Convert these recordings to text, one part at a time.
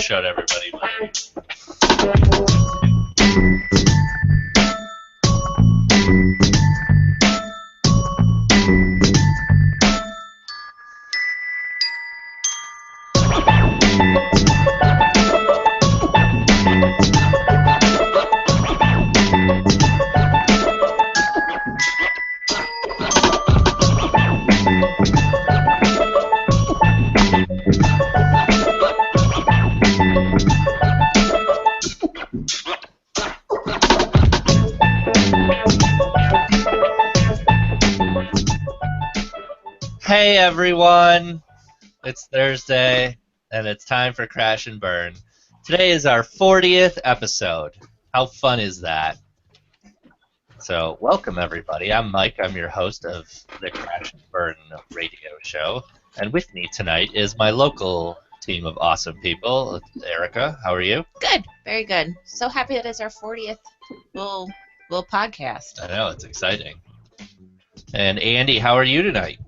shut everybody. Hey everyone, it's Thursday and it's time for Crash and Burn. Today is our 40th episode. How fun is that? So welcome everybody. I'm Mike. I'm your host of the Crash and Burn radio show. And with me tonight is my local team of awesome people. Erica, how are you? Good, very good. So happy that it's our 40th little podcast. I know, it's exciting. And Andy, how are you tonight?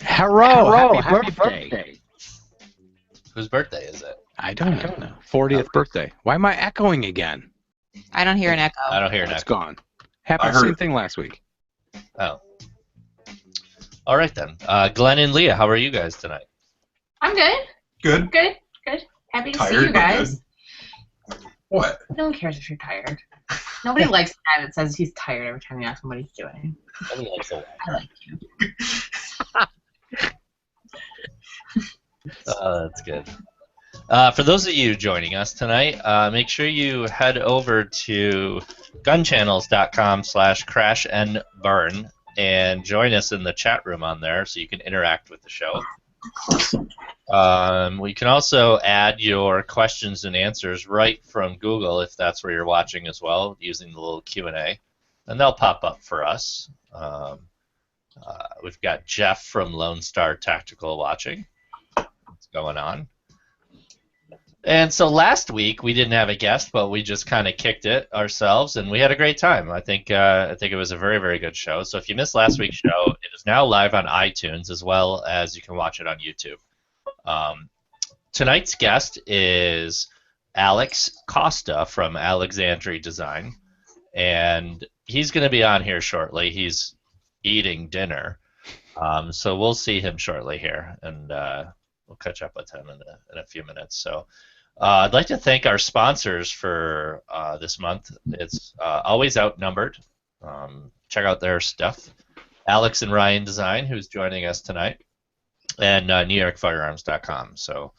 Hello, happy birthday. Whose birthday is it? I don't know. 40th birthday. Why am I echoing again? I don't hear an echo. I don't hear an echo. It's gone. Happened the same thing last week. Oh. All right then. Glenn and Leah, how are you guys tonight? I'm good. Good. Happy to see you guys. What? No one cares if you're tired. Nobody likes the guy that says he's tired every time you ask him what he's doing. Nobody likes a I like you. That's good. For those of you joining us tonight, make sure you head over to gunchannels.com/crashandburn and join us in the chat room on there so you can interact with the show. We can also add your questions and answers right from Google if that's where you're watching as well, using the little Q&A, and they'll pop up for us. We've got Jeff from Lone Star Tactical watching. What's going on? And so last week we didn't have a guest, but we just kind of kicked it ourselves, and we had a great time. I think it was a very, very good show. So if you missed last week's show, it is now live on iTunes as well as you can watch it on YouTube. Tonight's guest is Alex Costa from Alexandria Design, and he's going to be on here shortly. He's eating dinner, so we'll see him shortly here, and we'll catch up with him in a few minutes. So I'd like to thank our sponsors for this month. It's Always Outnumbered. Check out their stuff. Alex and Ryan Design, who's joining us tonight, and NewYorkFirearms.com. So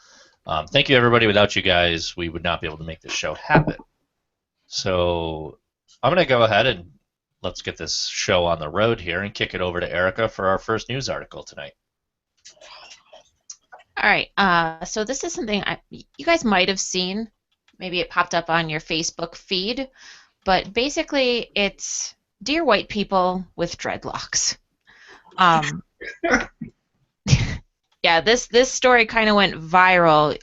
thank you, everybody. Without you guys, we would not be able to make this show happen. So I'm going to go ahead and let's get this show on the road here and kick it over to Erica for our first news article tonight. All right, so this is something you guys might have seen. Maybe it popped up on your Facebook feed, but basically it's Dear White People with Dreadlocks. Yeah, this story kind of went viral.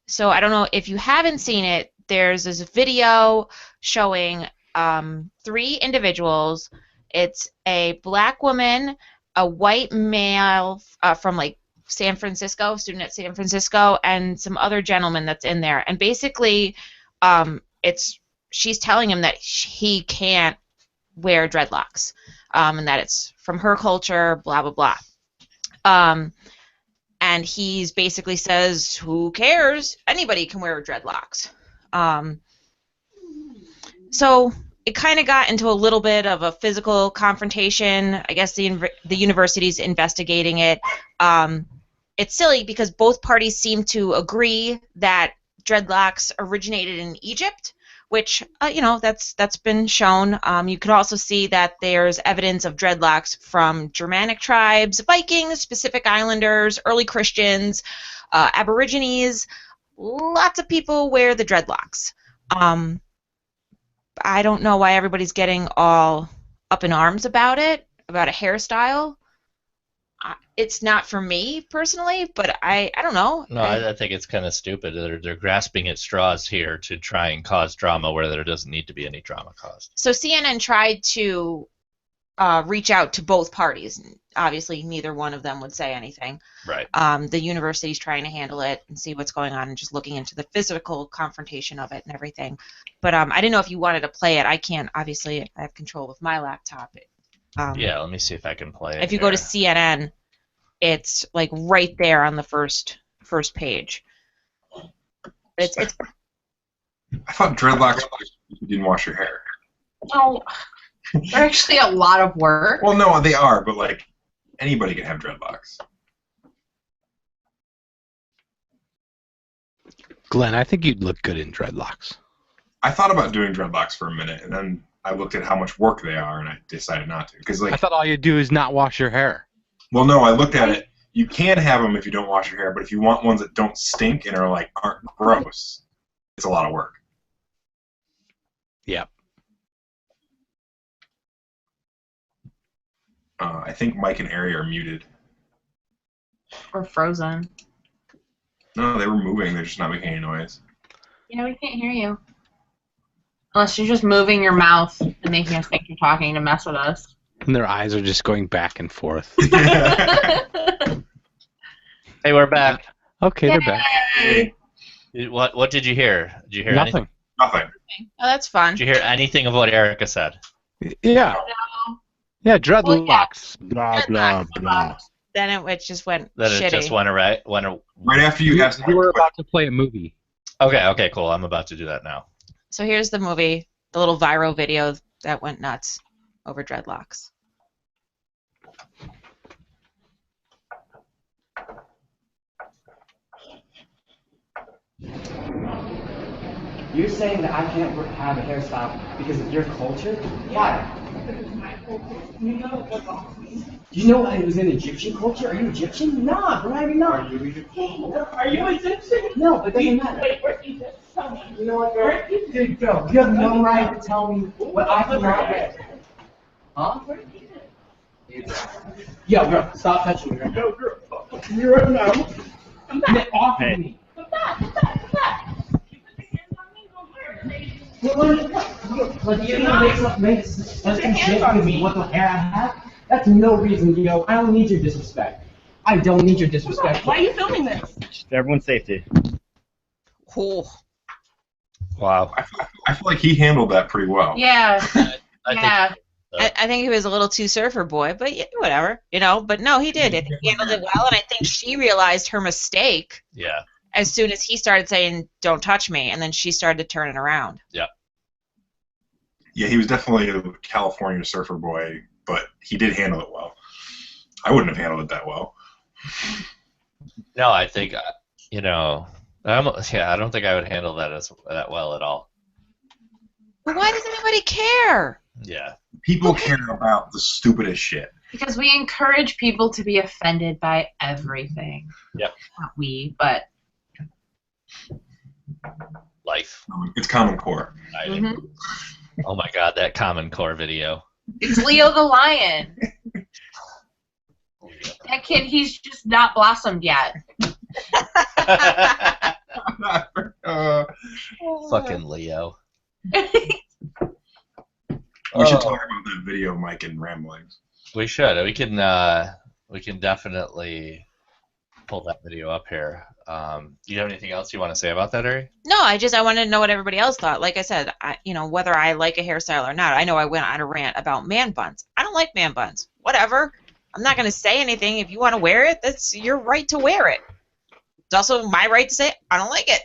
So I don't know if you haven't seen it. There's this video showing 3 individuals. It's a black woman, a white male from like San Francisco, student at San Francisco, and some other gentleman that's in there. And basically, she's telling him that he can't wear dreadlocks, and that it's from her culture, blah, blah, blah. And he's basically says, who cares? Anybody can wear dreadlocks. So it kind of got into a little bit of a physical confrontation. I guess the university's investigating it. It's silly because both parties seem to agree that dreadlocks originated in Egypt, which that's been shown. You could also see that there's evidence of dreadlocks from Germanic tribes, Vikings, Pacific Islanders, early Christians, Aborigines. Lots of people wear the dreadlocks. I don't know why everybody's getting all up in arms about it, about a hairstyle. It's not for me personally, but I don't know. No, I think it's kind of stupid. They're grasping at straws here to try and cause drama where there doesn't need to be any drama caused. So CNN tried to reach out to both parties. Obviously, neither one of them would say anything. Right. The university's trying to handle it and see what's going on and just looking into the physical confrontation of it and everything. But I didn't know if you wanted to play it. I can't. Obviously, I have control of my laptop. Yeah, let me see if I can play it. If you go to CNN, it's like right there on the first page. It's I thought dreadlocks were just if you didn't wash your hair. Oh, they're actually a lot of work. Well, no, they are, but like anybody can have dreadlocks. Glenn, I think you'd look good in dreadlocks. I thought about doing dreadlocks for a minute, and then I looked at how much work they are, and I decided not to. Because I thought all you do is not wash your hair. well, no, I looked at it. You can have them if you don't wash your hair, but if you want ones that don't stink and are like aren't gross, it's a lot of work. Yep. I think Mike and Ari are muted. Or frozen. No, they were moving. They're just not making any noise. Yeah, we can't hear you. Unless you're just moving your mouth and making us think you're talking to mess with us. And their eyes are just going back and forth. Hey, we're back. Okay, they're back. Yay! What did you hear? Did you hear Nothing. Nothing. Oh, that's fun. Did you hear anything of what Erica said? Yeah. No. Yeah, dreadlocks. Blah, blah, Dreadlocks. blah. Then it just went That shitty. it just went right. Right after you asked You were Mike, about to play a movie. Okay, cool. I'm about to do that now. So here's the movie, the little viral video that went nuts over dreadlocks. You're saying that I can't have a hairstyle because of your culture? Why? You know I was in Egyptian culture? Are you Egyptian? Nah, bro, I'm not. Are you Egyptian? Are you Egyptian? No, but it doesn't matter. Wait, where's Egypt? Tell me. You know what, girl? Dude, go. You have no right to tell me what I cannot wear. Huh? Yo, girl, stop touching me right now. Yo, girl, stop touching me right now. Get off of me. Come back. Like, you know, makes some shit because of what the hair I have? That's no reason, yo. I don't need your disrespect. I don't need your disrespect. Why are you filming this? Everyone's safety. Oh. Wow. I feel like he handled that pretty well. Yeah. I Yeah. I think he was a little too surfer boy, but yeah, whatever, you know. But no, he did. I think he handled it well, and I think she realized her mistake Yeah. as soon as he started saying, "Don't touch me," and then she started turning around. Yeah, he was definitely a California surfer boy, but he did handle it well. I wouldn't have handled it that well. No, I think I don't think I would handle that that well at all. But why does anybody care? Yeah. People care about the stupidest shit. Because we encourage people to be offended by everything. Yep. Not we, but. Life. It's Common Core. Mhm. Oh my God, that Common Core video. It's Leo the Lion. That kid, he's just not blossomed yet. Fucking Leo. We should talk about that video, Mike, and ramblings. We should. We can definitely pull that video up here. Do you have anything else you want to say about that, Ari? No, I wanted to know what everybody else thought. Like I said, whether I like a hairstyle or not. I know I went on a rant about man buns. I don't like man buns. Whatever. I'm not going to say anything. If you want to wear it, that's your right to wear it. It's also my right to say I don't like it.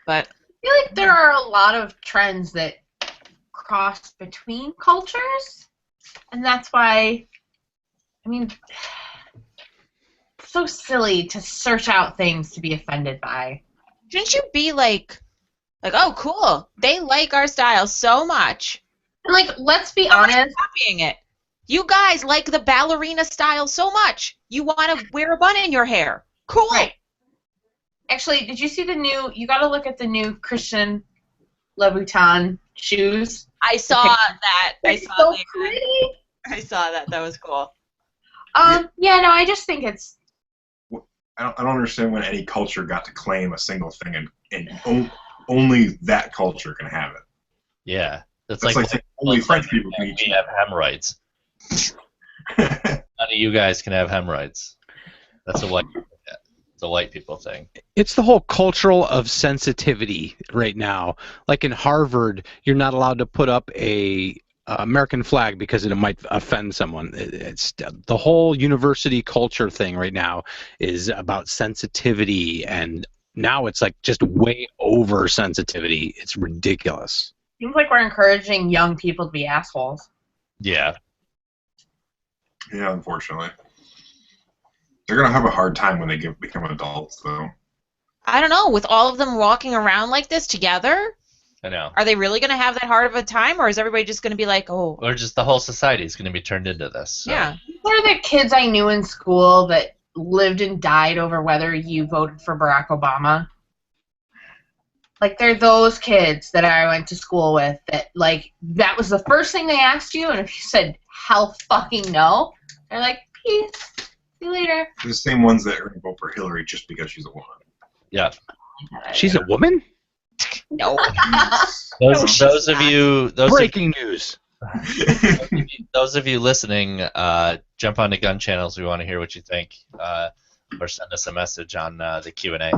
But I feel like there are a lot of trends that cross between cultures, and that's why, I mean, it's so silly to search out things to be offended by. shouldn't you be like, oh, cool. They like our style so much. And, like, let's be Nobody's honest. copying it. You guys like the ballerina style so much. You want to wear a bun in your hair. Cool. Right. Actually, did you see you gotta look at the new Christian Louboutin shoes. I saw that. They're so pretty. I saw that. That was cool. Yeah, no, I just think it's. I don't understand when any culture got to claim a single thing and only that culture can have it. Yeah. It's That's like saying only French people can eat we cheese. have hemorrhoids. None of you guys can have hemorrhoids. That's a white. It's a white people thing. It's the whole cultural of sensitivity right now. Like in Harvard, you're not allowed to put up a American flag because it might offend someone. It's the whole university culture thing right now is about sensitivity, and now it's like just way over sensitivity. It's ridiculous. Seems like we're encouraging young people to be assholes. Yeah. Yeah, unfortunately. They're going to have a hard time when they become adults, though. I don't know. With all of them walking around like this together, I know. are they really going to have that hard of a time, or is everybody just going to be like, oh, Or just the whole society is going to be turned into this. So. yeah? These are the kids I knew in school that lived and died over whether you voted for Barack Obama. Like, they're those kids that I went to school with that, like, that was the first thing they asked you, and if you said, hell fucking no, they're like, peace, see you later. They're the same ones that are going to vote for Hillary just because she's a woman. Yeah. She's a woman? No. Those of you, Breaking news. those of you listening, jump onto Gun Channels. We want to hear what you think, or send us a message on the Q&A.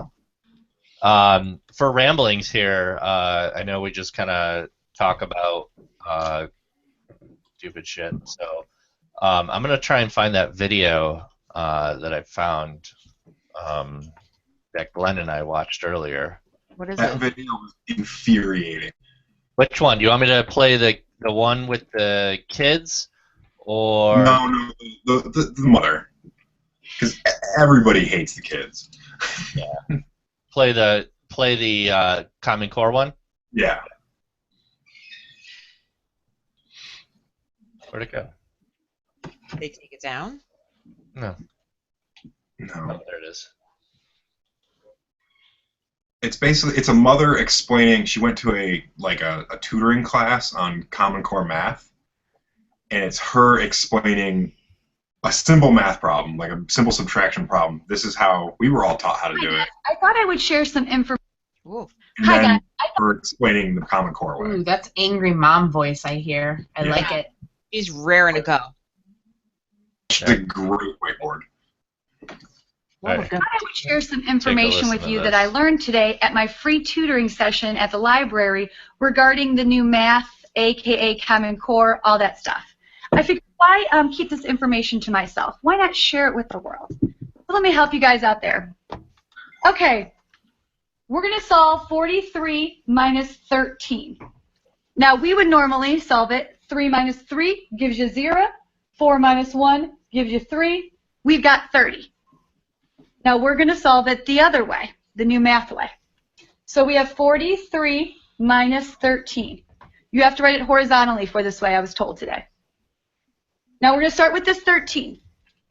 For ramblings here, I know we just kind of talk about stupid shit. So I'm going to try and find that video that I found that Glenn and I watched earlier. What is That it? video was infuriating. Which one? Do you want me to play the one with the kids? Or No, the mother. Because everybody hates the kids. Yeah. Play the Common Core one? Yeah. Where'd it go? Did they take it down? No. No. Oh, there it is. It's a mother explaining she went to a tutoring class on Common Core math, and it's her explaining a simple math problem, like a simple subtraction problem. This is how we were all taught how to do it. I thought I would share some information. Ooh. And Hi, then guys. her explaining the Common Core way. Ooh, that's angry mom voice I hear. I Yeah. like it. He's raring to go. She's a great whiteboard. All right. I thought I would share some information listen with to you this. that I learned today at my free tutoring session at the library regarding the new math, aka Common Core, all that stuff. I figured, why keep this information to myself? Why not share it with the world? So let me help you guys out there. Okay, we're going to solve 43 minus 13. Now, we would normally solve it. 3 minus 3 gives you 0. 4 minus 1 gives you 3. We've got 30. Now, we're going to solve it the other way, the new math way. So we have 43 minus 13. You have to write it horizontally for this way, I was told today. Now, we're going to start with this 13.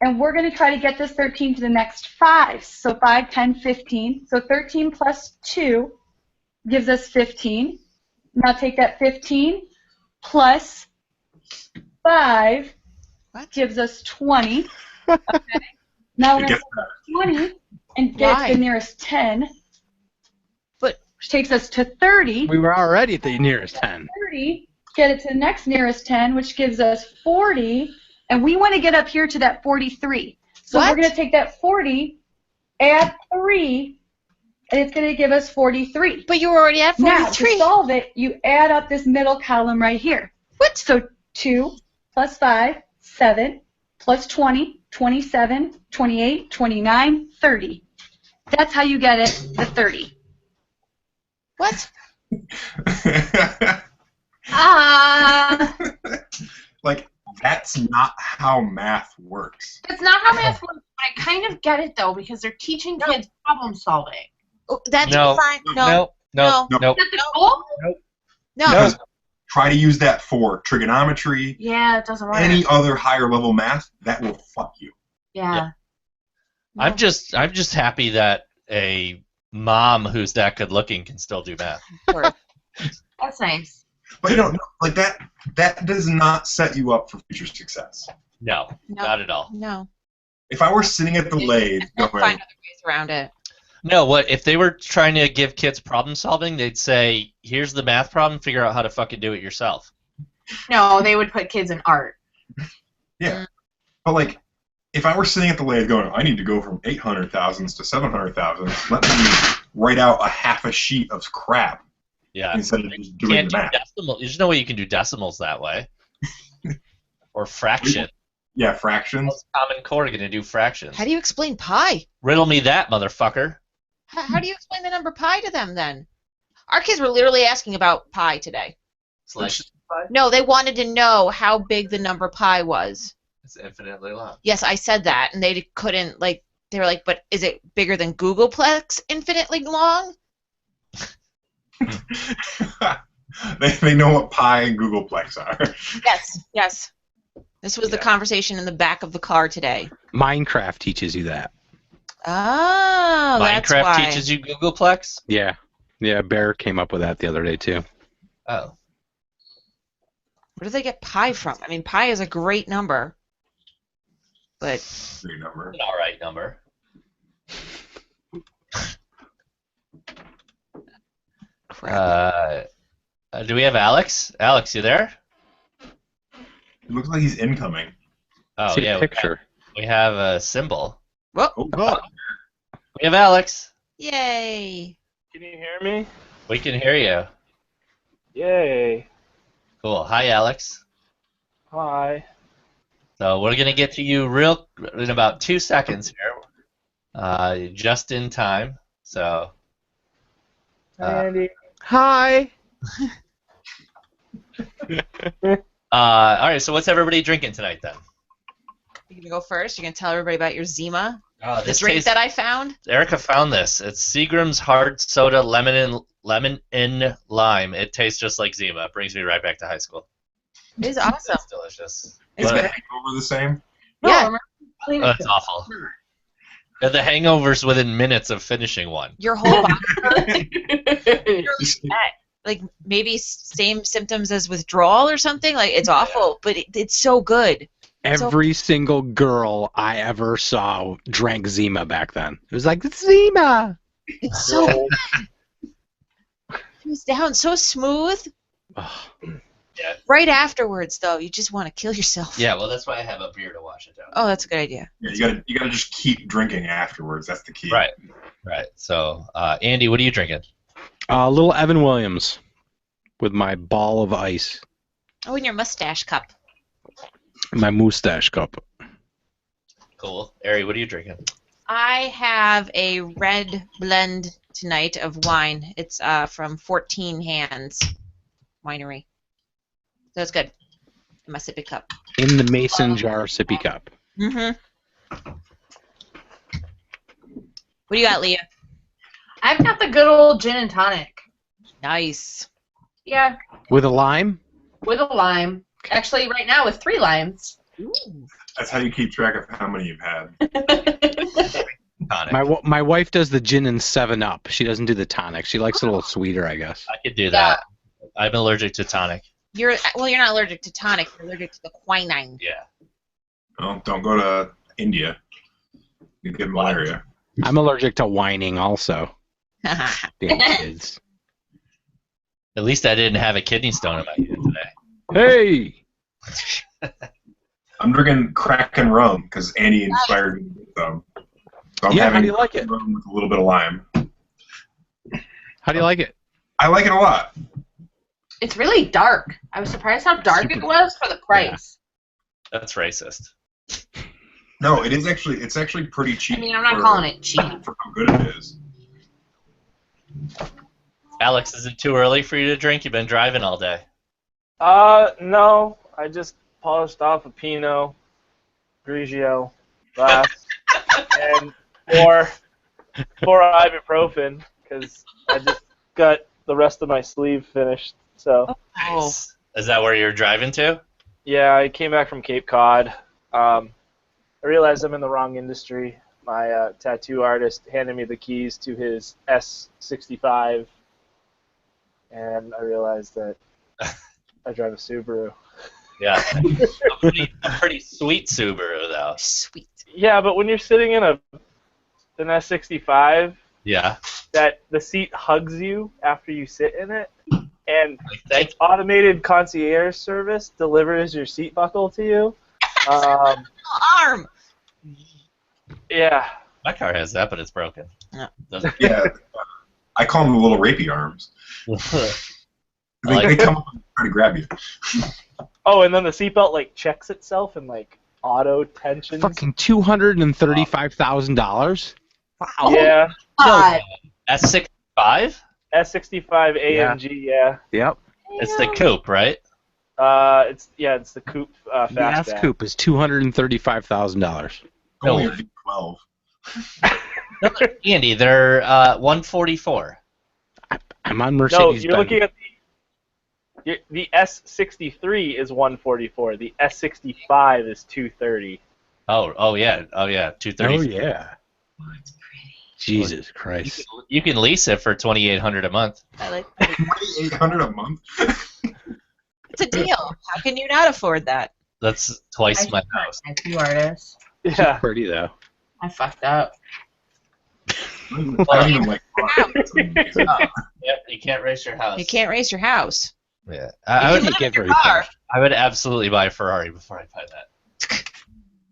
And we're going to try to get this 13 to the next 5. So 5, 10, 15. So 13 plus 2 gives us 15. Now take that 15 plus 5 gives us 20. Okay. Now we're going to solve 20 and get Why? to the nearest 10, which takes us to 30. We were already at the nearest 10. 30, get it to the next nearest 10, which gives us 40, and we want to get up here to that 43. So What? we're going to take that 40, add 3, and it's going to give us 43. But you were already at Now, to 43. solve it, you add up this middle column right here. What? So 2 plus 5, 7, plus 20, 27, 28, 29, 30. That's how you get it, the 30. What? Like, that's not how math works. That's not how math works, but I kind of get it, though, because they're teaching kids problem solving. Oh, that's No. fine. No. No. No. No. Is that the goal? No. Because try to use that for trigonometry, Yeah, it doesn't work. any other higher level math, that will fuck you. Yeah. I'm just happy that a mom who's that good looking can still do math. That's nice. But you know, like that does not set you up for future success. No, No. not at all. No. If I were sitting at the lathe We'll going, find other ways around it. No, what if they were trying to give kids problem solving? They'd say, "Here's the math problem. Figure out how to fucking do it yourself." No, they would put kids in art. Yeah. But like, if I were sitting at the lathe going, I need to go from 800,000s to 700,000s, let me write out a half a sheet of crap Yeah. instead of just You doing can't the do math. decimals. There's no way you can do decimals that way. Or fraction. Yeah, fractions. How's Common Core going to do fractions? How do you explain pi? Riddle me that, motherfucker. How do you explain the number pi to them then? Our kids were literally asking about pi today. It's like No, they wanted to know how big the number pi was. it's infinitely long. Yes, I said that, and they couldn't, like, they were like, but is it bigger than Googleplex infinitely long? They know what pi and Googleplex are. Yes, yes. This was the Yeah. conversation in the back of the car today. Minecraft teaches you that. Oh, that's Minecraft why. teaches you Googleplex? Yeah. Yeah, Bear came up with that the other day, too. Oh. Where do they get pi from? I mean, pi is a great number. But Big number. An alright number. crap. Do we have Alex? Alex, you there? It looks like he's incoming. Oh, See yeah. a picture. We have a symbol. Whoa. Oh, God. We have Alex. Yay. Can you hear me? We can hear you. Yay. Cool. Hi, Alex. Hi. So we're gonna get to you in about 2 seconds here, just in time. So, Hi, Andy. Hi. all right. So what's everybody drinking tonight then? You gonna go first? You're gonna tell everybody about your Zima? Oh, The this drink tastes. that I found? Erica found this. It's Seagram's hard soda lemon and lime. It tastes just like Zima. It brings me right back to high school. It is awesome. It's delicious. It's But- good. Over the same? No, Yeah. remember? Clean Oh, it. it's awful. And the hangover's within minutes of finishing one. Your whole body, Just- like maybe same symptoms as withdrawal or something. Like it's awful, but it's so good. Every single girl I ever saw drank Zima back then. It was like, Zima! It's so it was down so smooth. Ugh. Yeah. Right afterwards, though, you just want to kill yourself. Yeah, well, that's why I have a beer to wash it down. Oh, that's a good idea. Yeah, you gotta just keep drinking afterwards. That's the key. Right. Right. So, Andy, what are you drinking? Little Evan Williams with my ball of ice, Oh, in your mustache cup. my mustache cup. Cool. Ari, what are you drinking? I have a red blend tonight of wine. It's from 14 Hands Winery. So it's good. In my sippy cup. In the mason jar sippy cup. Mm-hmm. What do you got, Leah? I've got the good old gin and tonic. Nice. Yeah, With a lime? with a lime. Actually, right now with 3 limes. That's how you keep track of how many you've had. Tonic. My wife does the gin and 7-Up. She doesn't do the tonic. She likes it a little sweeter, I guess. I could do that. I'm allergic to tonic. You're not allergic to tonic. You're allergic to the quinine. Yeah. Well, don't go to India. You get malaria. I'm allergic to whining also. Damn kids. At least I didn't have a kidney stone in my head today. Hey! I'm drinking Kraken rum because Andy inspired me with them. So I'm Yeah, how having do you like it? rum with a little bit of lime. How do you like it? I like it a lot. It's really dark. I was surprised how dark it was for the price. That's racist. No, it's actually pretty cheap. I mean, I'm not calling it cheap. For how good it is. Alex, is it too early for you to drink? You've been driving all day. No. I just polished off a Pinot Grigio glass and four ibuprofen because I just got the rest of my sleeve finished. So Nice. Is that where you're driving to? yeah, I came back from Cape Cod. I realized I'm in the wrong industry. My tattoo artist handed me the keys to his S65, and I realized that I drive a Subaru. Yeah. a pretty sweet Subaru, though. Sweet. Yeah, but when you're sitting in an S65 Yeah. that the seat hugs you after you sit in it, and Thank its automated concierge service delivers your seat buckle to you. Arm. Yeah. My car has that, but it's broken. Yeah. Doesn't. Yeah, I call them the little rapey arms. They, like they come up and try to grab you. Oh, and then the seatbelt like checks itself and like auto tensions. Fucking $235,000. Wow. Yeah. God. S65? S65 AMG. Yeah. Yep. It's the coupe, right? It's the coupe The fastback. S Coupe is $235,000. No. Only a V12. No, Andy, they're 144. I'm on No, Mercedes. you're looking at the S63 is 144. The S65 is 230. Oh yeah, 230. Oh yeah. Jesus You Christ. you can lease it for $2,800 a month. I like $2,800 a month. It's a deal. How can you not afford that? That's twice my house. Tattoo artist. Yeah. Pretty though. I fucked up. I don't even like Yep, you can't race your house. You can't race your house. Yeah, I You would. can get your very car. I would absolutely buy a Ferrari before I buy that.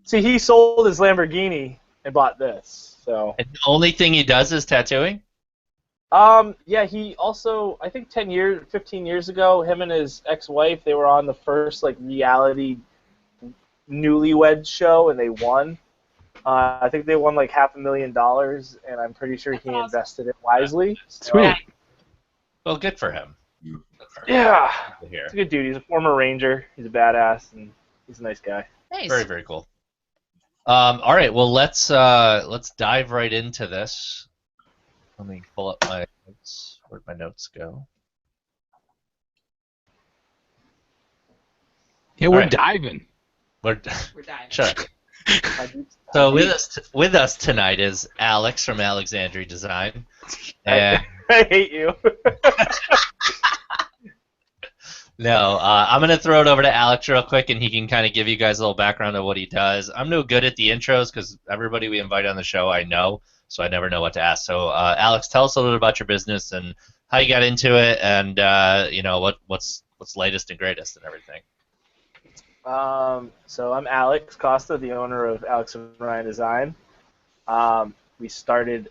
See, he sold his Lamborghini and bought this. So. And the only thing he does is tattooing. Yeah, he also, I think 15 years ago, him and his ex-wife, they were on the first, like, reality newlywed show, and they won. I think they won, like, $500,000, and I'm pretty sure he invested it wisely. So, Sweet. Well, good for him. Yeah. Good to hear. He's a good dude. He's a former Ranger. He's a badass, and he's a nice guy. Nice. Very, very cool. All right, well let's dive right into this. Let me pull up my notes. Where'd my notes go? Yeah, we're Alright. diving. We're We're dying. sure. So with us tonight is Alex from Alexandria Design, and I hate you. no, I'm gonna throw it over to Alex real quick, and he can kind of give you guys a little background of what he does. I'm no good at the intros because everybody we invite on the show I know, so I never know what to ask. So Alex, tell us a little bit about your business and how you got into it, and what's latest and greatest and everything. So I'm Alex Costa, the owner of Alex and Ryan Design. We started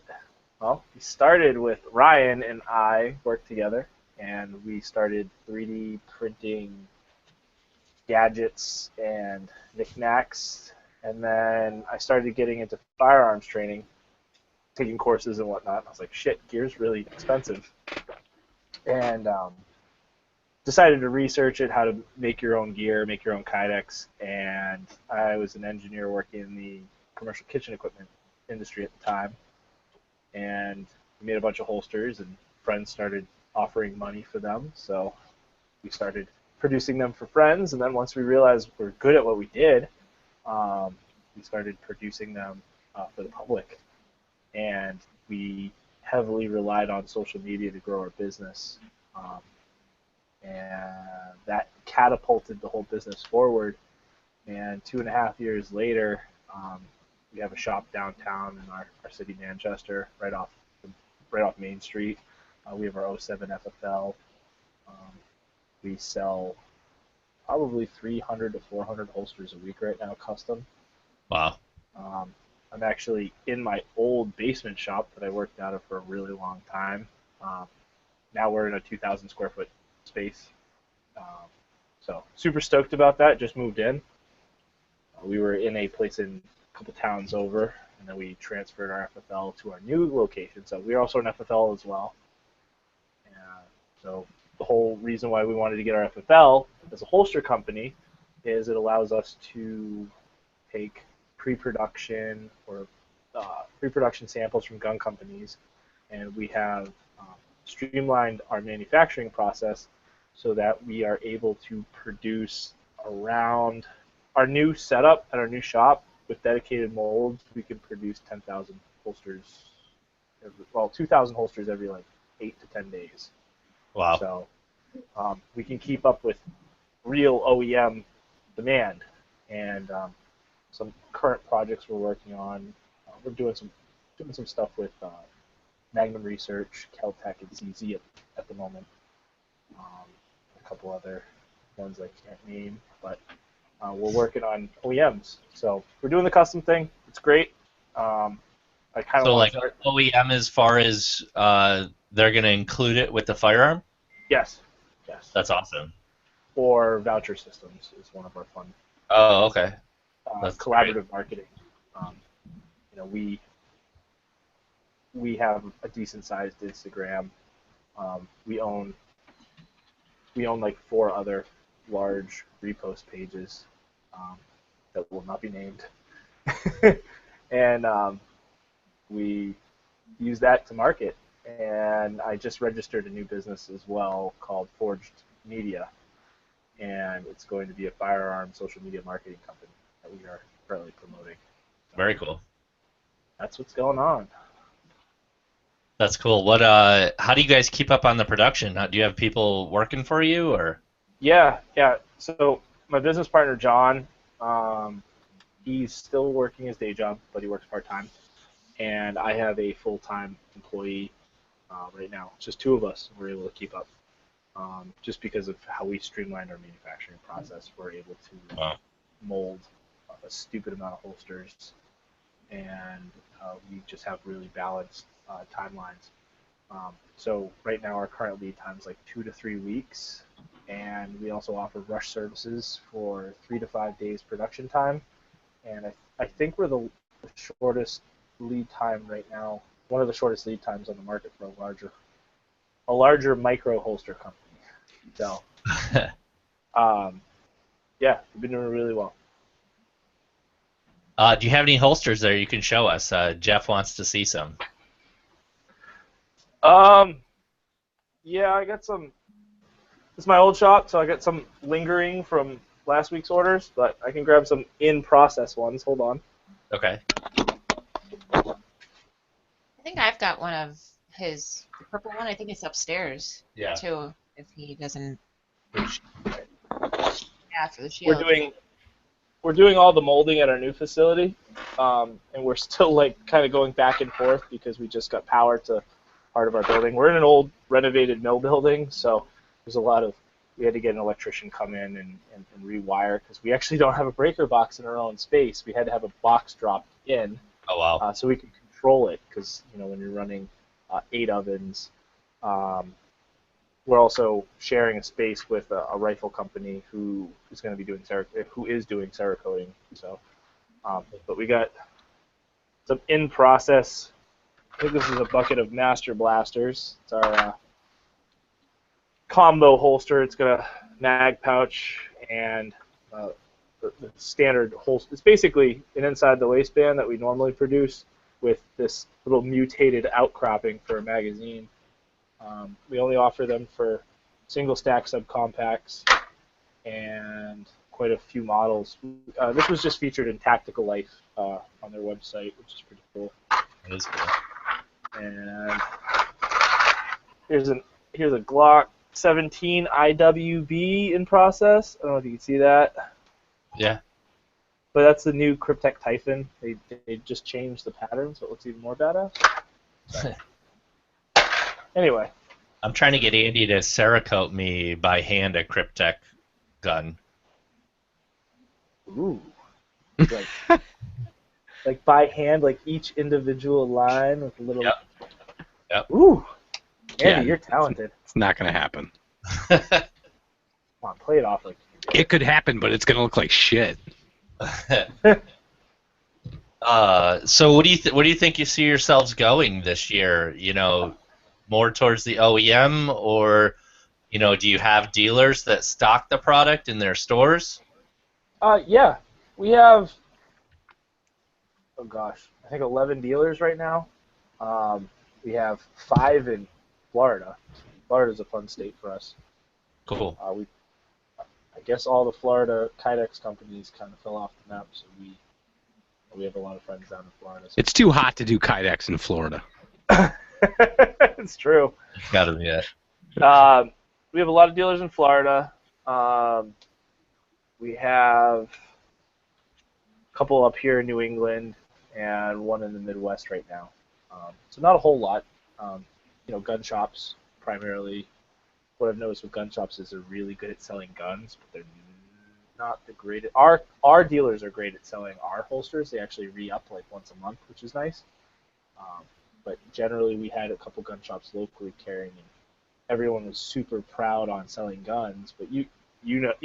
with Ryan and I worked together, and we started 3D printing gadgets and knickknacks. And then I started getting into firearms training, taking courses and whatnot. I was like, shit, gear's really expensive. And decided to research it, how to make your own gear, make your own kydex, and I was an engineer working in the commercial kitchen equipment industry at the time, and we made a bunch of holsters, and friends started offering money for them, so we started producing them for friends, and then once we realized we're good at what we did, we started producing them for the public, and we heavily relied on social media to grow our business. And that catapulted the whole business forward. And 2.5 years later, we have a shop downtown in our city, Manchester, right off Main Street. We have our 07 FFL. We sell probably 300 to 400 holsters a week right now, custom. Wow. I'm actually in my old basement shop that I worked out of for a really long time. Now we're in a 2,000 square foot space. So super stoked about that. Just moved in. We were in a place in a couple towns over, and then we transferred our FFL to our new location. So we're also an FFL as well. So the whole reason why we wanted to get our FFL as a holster company is it allows us to take pre-production or pre-production samples from gun companies, and we have streamlined our manufacturing process so that we are able to produce around our new setup at our new shop with dedicated molds. We can produce 10,000 holsters, 2,000 holsters every like 8 to 10 days. Wow. So we can keep up with real OEM demand, and some current projects we're working on. We're doing some stuff with Magnum Research, Caltech, and CZ at the moment. A couple other ones I can't name, but we're working on OEMs. So we're doing the custom thing. It's great. I kind of So want like to start. OEM as far as they're going to include it with the firearm? Yes, yes. That's awesome. Or voucher systems is one of our fun Oh, okay. That's collaborative great. marketing. You know, we have a decent sized Instagram. We own like 4 other large repost pages that will not be named, and we use that to market. And I just registered a new business as well called Forged Media, and it's going to be a firearm social media marketing company that we are currently promoting. Very cool. That's what's going on. That's cool. What? How do you guys keep up on the production? Do you have people working for you, or? Yeah. So my business partner John, he's still working his day job, but he works part-time, and I have a full-time employee right now. It's just 2 of us. We're able to keep up, just because of how we streamlined our manufacturing process. We're able to mold a stupid amount of holsters, and we just have really balanced timelines. So right now our current lead time is like 2 to 3 weeks, and we also offer rush services for 3 to 5 days production time. And I think we're the shortest lead time right now, one of the shortest lead times on the market for a larger micro holster company. So yeah, we've been doing really well. Do you have any holsters there you can show us? Jeff wants to see some. Yeah, I got some. This is my old shop, so I got some lingering from last week's orders, but I can grab some in-process ones. Hold on. Okay. I think I've got one of his, the purple one. I think it's upstairs Yeah. too. If he doesn't, We're yeah, for the shield. we're doing all the molding at our new facility, and we're still like kind of going back and forth because we just got power to part of our building. We're in an old renovated mill building, so there's a lot of, we had to get an electrician come in and rewire because we actually don't have a breaker box in our own space. We had to have a box dropped in Oh wow. so we can control it, because when you're running 8 ovens, we're also sharing a space with a rifle company who is going to be doing Cerakoting. So, but we got some in process. I think this is a bucket of Master Blasters. It's our combo holster. It's got a mag pouch and the standard holster. It's basically an inside the waistband that we normally produce with this little mutated outcropping for a magazine. We only offer them for single stack subcompacts and quite a few models. This was just featured in Tactical Life on their website, which is pretty cool. That is cool. And here's a Glock 17 IWB in process. I don't know if you can see that. Yeah. But that's the new Cryptek Typhon. They just changed the pattern, so it looks even more badass. Anyway. I'm trying to get Andy to Cerakote me by hand a Cryptek gun. Ooh. Like by hand, like each individual line with a little. Yep. Ooh. Andy, Yeah. you're talented. It's not going to happen. Come on, play it off like you do. It could happen, but it's going to look like shit. So what do you think you see yourselves going this year? More towards the OEM, or do you have dealers that stock the product in their stores? Yeah, we have. Oh gosh, I think 11 dealers right now. We have 5 in Florida. Florida's a fun state for us. Cool. I guess all the Florida Kydex companies kind of fell off the map, so we have a lot of friends down in Florida. So. It's too hot to do Kydex in Florida. It's true. Gotta be it. We have a lot of dealers in Florida. We have a couple up here in New England and one in the Midwest right now. So not a whole lot. Gun shops primarily. What I've noticed with gun shops is they're really good at selling guns, but they're not the greatest. Our dealers are great at selling our holsters. They actually re-up like once a month, which is nice. But generally, we had a couple gun shops locally carrying, and everyone was super proud on selling guns. But you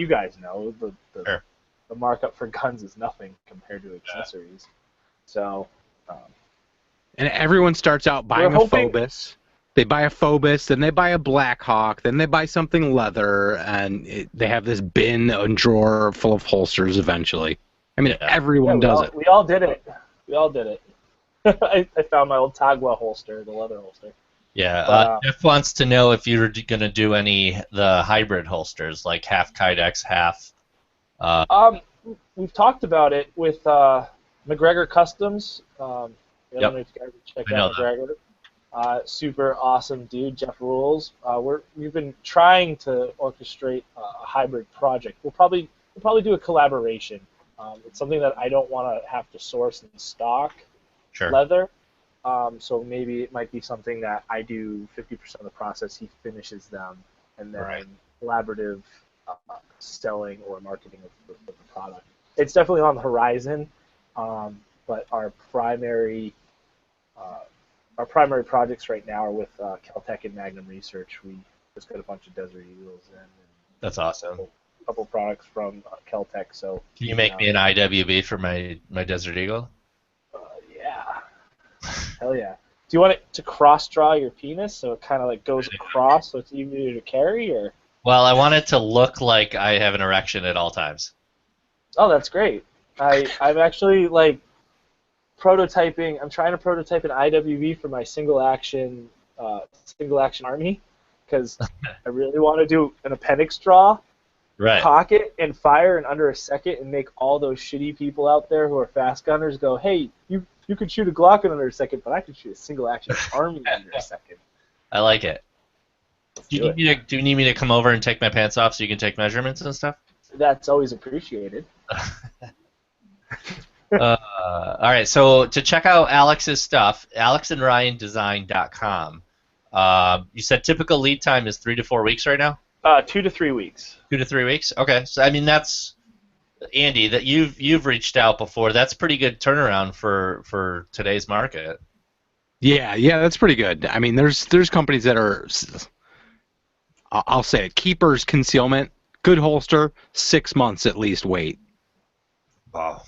guys know Sure. the markup for guns is nothing compared to accessories. So. And everyone starts out buying a Phobos. They buy a Phobos, then they buy a Blackhawk, then they buy something leather, and they have this bin and drawer full of holsters eventually. I mean, everyone does it. We all did it. We all did it. I found my old Tagua holster, the leather holster. Yeah, Jeff wants to know if you're going to do the hybrid holsters, like half Kydex, half... We've talked about it with McGregor Customs. I don't know if you guys have checked out McGregor. Super awesome dude, Jeff rules. We've been trying to orchestrate a hybrid project. We'll probably do a collaboration. It's something that I don't want to have to source and stock leather. So maybe it might be something that I do 50% of the process, he finishes them, and then collaborative selling or marketing of the product. It's definitely on the horizon, but our primary projects right now are with Caltech and Magnum Research. We just got a bunch of Desert Eagles in. That's awesome. A couple products from Caltech. So can you make me an IWB for my Desert Eagle? Yeah. Hell yeah. Do you want it to cross draw your penis so it kind of like goes across so it's easier to carry, or? Well, I want it to look like I have an erection at all times. Oh, that's great. I'm actually like prototyping. I'm trying to prototype an IWV for my single action army because I really want to do an appendix draw, cock it and fire in under a second, and make all those shitty people out there who are fast gunners go, hey, you could shoot a Glock in under a second, but I could shoot a single action army in under a second. I like it. Do you need me to come over and take my pants off so you can take measurements and stuff? That's always appreciated. All right, so to check out Alex's stuff, alexandryandesign.com. You said typical lead time is 3 to 4 weeks right now? 2 to 3 weeks. 2 to 3 weeks? Okay, so I mean that's Andy, that you've reached out before. That's pretty good turnaround for today's market. Yeah, that's pretty good. I mean, there's companies that are, I'll say it, keepers concealment, good holster, 6 months at least wait. Wow.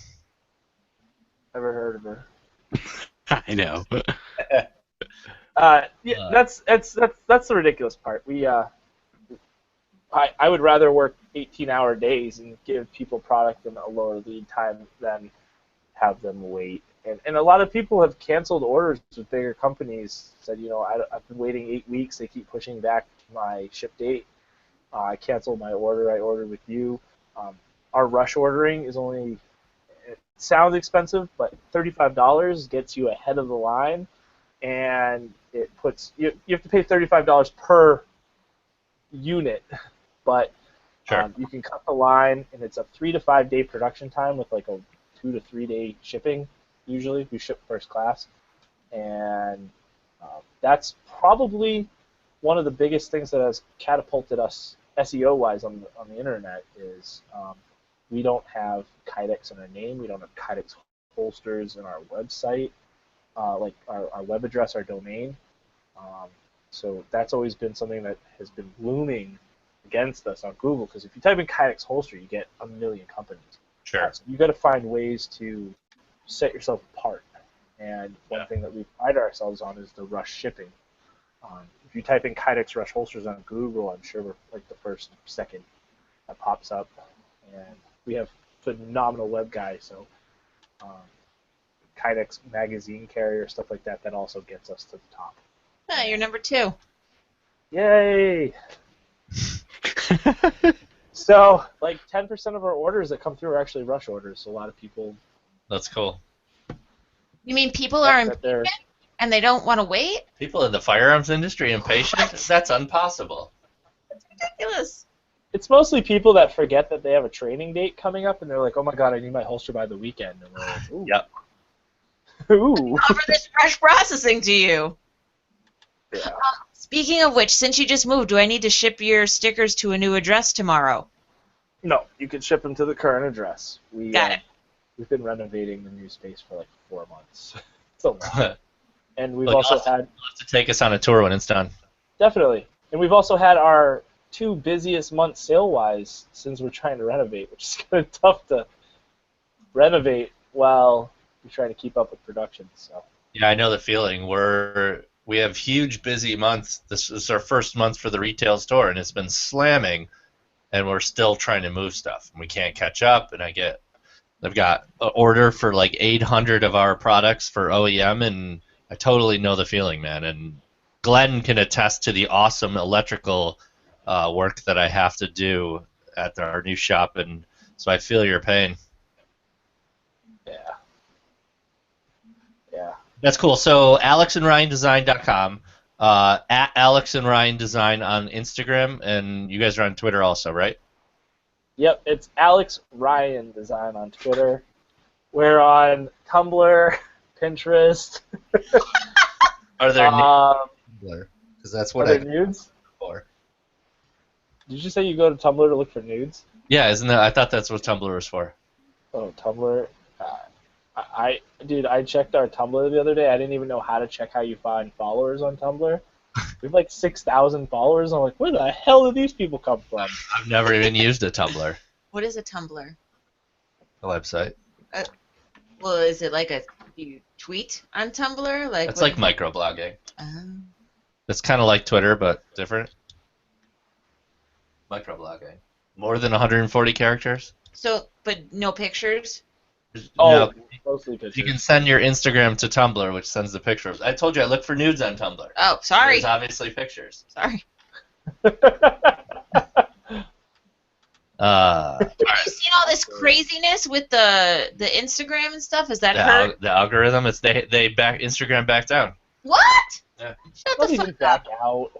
Never heard of her. I know. That's the ridiculous part. I would rather work 18-hour days and give people product in a lower lead time than have them wait. And a lot of people have canceled orders with bigger companies. Said, I've been waiting 8 weeks. They keep pushing back my ship date. I canceled my order. I ordered with you. Our rush ordering is only, it sounds expensive, but $35 gets you ahead of the line, and it puts you have to pay $35 per unit, but you can cut the line, and it's a 3 to 5 day production time with like a 2 to 3 day shipping. Usually, we ship first class, and that's probably one of the biggest things that has catapulted us SEO-wise on the internet is we don't have Kydex in our name. We don't have Kydex holsters in our website, like our web address, our domain. So that's always been something that has been looming against us on Google, because if you type in Kydex holster, you get a million companies. Sure. So you got to find ways to set yourself apart. And one thing that we pride ourselves on is the rush shipping. If you type in Kydex Rush holsters on Google, I'm sure we're like the first, second that pops up. And we have phenomenal web guys, so Kydex magazine carrier, stuff like that, that also gets us to the top. You're number 2. Yay! So, like 10% of our orders that come through are actually rush orders. So a lot of people. That's cool. You mean people are impatient and they don't want to wait? People in the firearms industry impatient? That's impossible. That's ridiculous. It's mostly people that forget that they have a training date coming up, and they're like, "Oh my god, I need my holster by the weekend." And we're like, "Ooh." Yep. Ooh. Offer this rush processing to you. Yeah. Speaking of which, since you just moved, do I need to ship your stickers to a new address tomorrow? No, you can ship them to the current address. Got it. We've been renovating the new space for like 4 months. It's a lot. And we've Well, also you'll had have to take us on a tour when it's done. definitely, and we've also had our 2 busiest months sale-wise since we're trying to renovate, which is kind of tough to renovate while you're trying to keep up with production. So Yeah, I know the feeling. We have huge busy months. This is our first month for the retail store, and it's been slamming, and we're still trying to move stuff. We can't catch up, and I've got an order for like 800 of our products for OEM, and I totally know the feeling, man. And Glenn can attest to the awesome electrical work that I have to do at our new shop, and so I feel your pain. yeah, yeah. That's cool. So alexandryandesign.com, at Alex and Ryan Design on Instagram, and you guys are on Twitter also, right? Yep, it's Alex Ryan Design on Twitter. We're on Tumblr, Pinterest. Are there Um, nudes? Because that's are what there I nudes? for. Did you say you go to Tumblr to look for nudes? Yeah, isn't that? I thought that's what Tumblr was for. Oh, Tumblr. Dude, I checked our Tumblr the other day. I didn't even know how to check how you find followers on Tumblr. We have like 6,000 followers. I'm like, where the hell did these people come from? I've never even used a Tumblr, What is a Tumblr? a website. Well, is it like you tweet on Tumblr? It's like microblogging. Um, It's kind of like Twitter, but different. Microblogging. More than 140 characters? but no pictures? Oh, No, mostly pictures. you can send your Instagram to Tumblr, which sends the pictures. I told you I look for nudes on Tumblr. Oh, sorry. There's obviously pictures. Sorry. Uh, Have you seen all this craziness with the Instagram and stuff? Has that hurt? the algorithm, they back Instagram back down. What? Yeah. Shut Let the me fuck back up. out.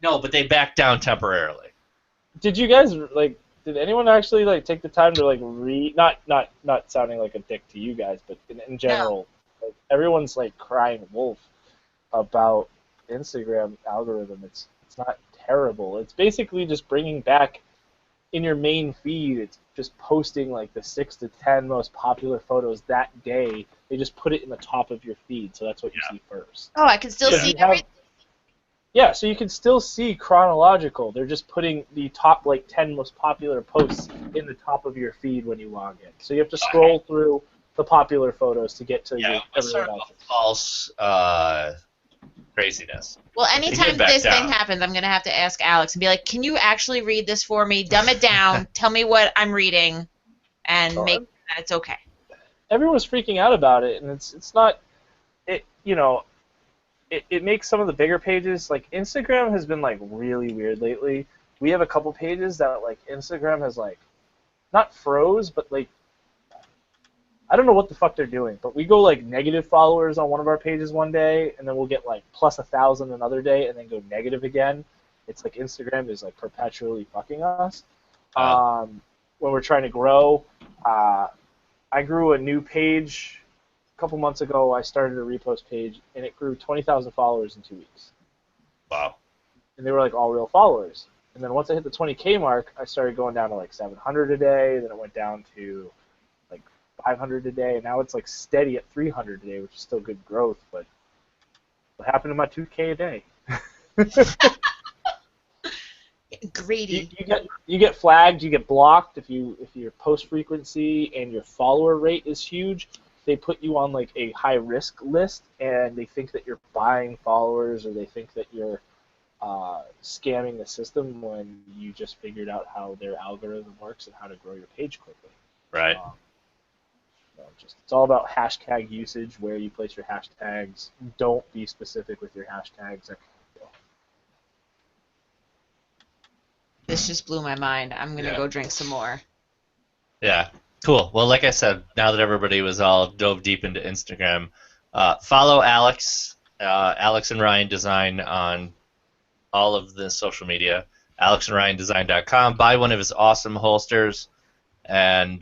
No, but they back down temporarily. Did you guys like? Did anyone actually like take the time to like read? Not sounding like a dick to you guys, but in general, like, everyone's like crying wolf about Instagram algorithm. It's not terrible. It's basically just bringing back in your main feed. It's just posting like the 6 to 10 most popular photos that day. They just put it in the top of your feed, so that's what you see first. Oh, I can still Yeah. see You have- everything. Yeah, so you can still see chronological. They're just putting the top like 10 most popular posts in the top of your feed when you log in. So you have to scroll through the popular photos to get to Yeah, everyone sort of else's. false craziness. Well, They anytime get back this thing down. happens, I'm going to have to ask Alex and be like, can you actually read this for me? Dumb it down. Tell me what I'm reading and Oh, make that it's okay. Everyone's freaking out about it, and it's not it. You know, it makes some of the bigger pages like Instagram has been like really weird lately. We have a couple pages that like Instagram has like not froze, but like I don't know what the fuck they're doing, but we go like negative followers on one of our pages one day, and then we'll get like plus 1,000 another day, and then go negative again. It's like Instagram is like perpetually fucking us. When we're trying to grow, I grew a new page a couple months ago. I started a repost page, and it grew 20,000 followers in 2 weeks. Wow. And they were like all real followers. And then once I hit the 20K mark, I started going down to like 700 a day. Then it went down to like 500 a day, and now it's like steady at 300 a day, which is still good growth. But what happened to my 2K a day? Greedy. You get flagged, you get blocked if your post frequency and your follower rate is huge. They put you on like a high risk list, and they think that you're buying followers, or they think that you're scamming the system when you just figured out how their algorithm works and how to grow your page quickly. Right. It's all about hashtag usage, where you place your hashtags. Don't be specific with your hashtags. This just blew my mind. I'm going to Yeah. go drink some more. Yeah. Cool. Well, like I said, now that everybody was all dove deep into Instagram, follow Alex, Alex and Ryan Design on all of the social media, alexandryandesign.com. Buy one of his awesome holsters, and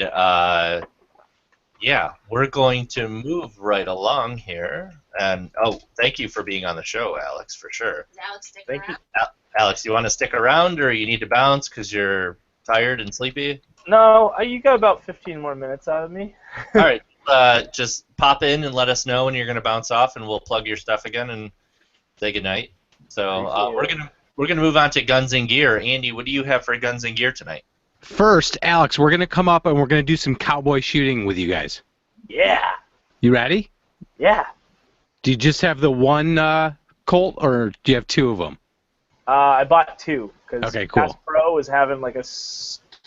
yeah, we're going to move right along here. And thank you for being on the show, Alex, for sure. Is Alex sticking Thank you. around? Alex, you want to stick around, or you need to bounce because you're tired and sleepy? No, you got about 15 more minutes out of me. All right, just pop in and let us know when you're going to bounce off, and we'll plug your stuff again and say goodnight. So we're gonna move on to Guns and Gear. Andy, what do you have for Guns and Gear tonight? First, Alex, we're gonna come up and we're gonna do some cowboy shooting with you guys. Yeah. You ready? Yeah. Do you just have the one Colt, or do you have two of them? I bought two because Okay, cool. Bass Pro was having like a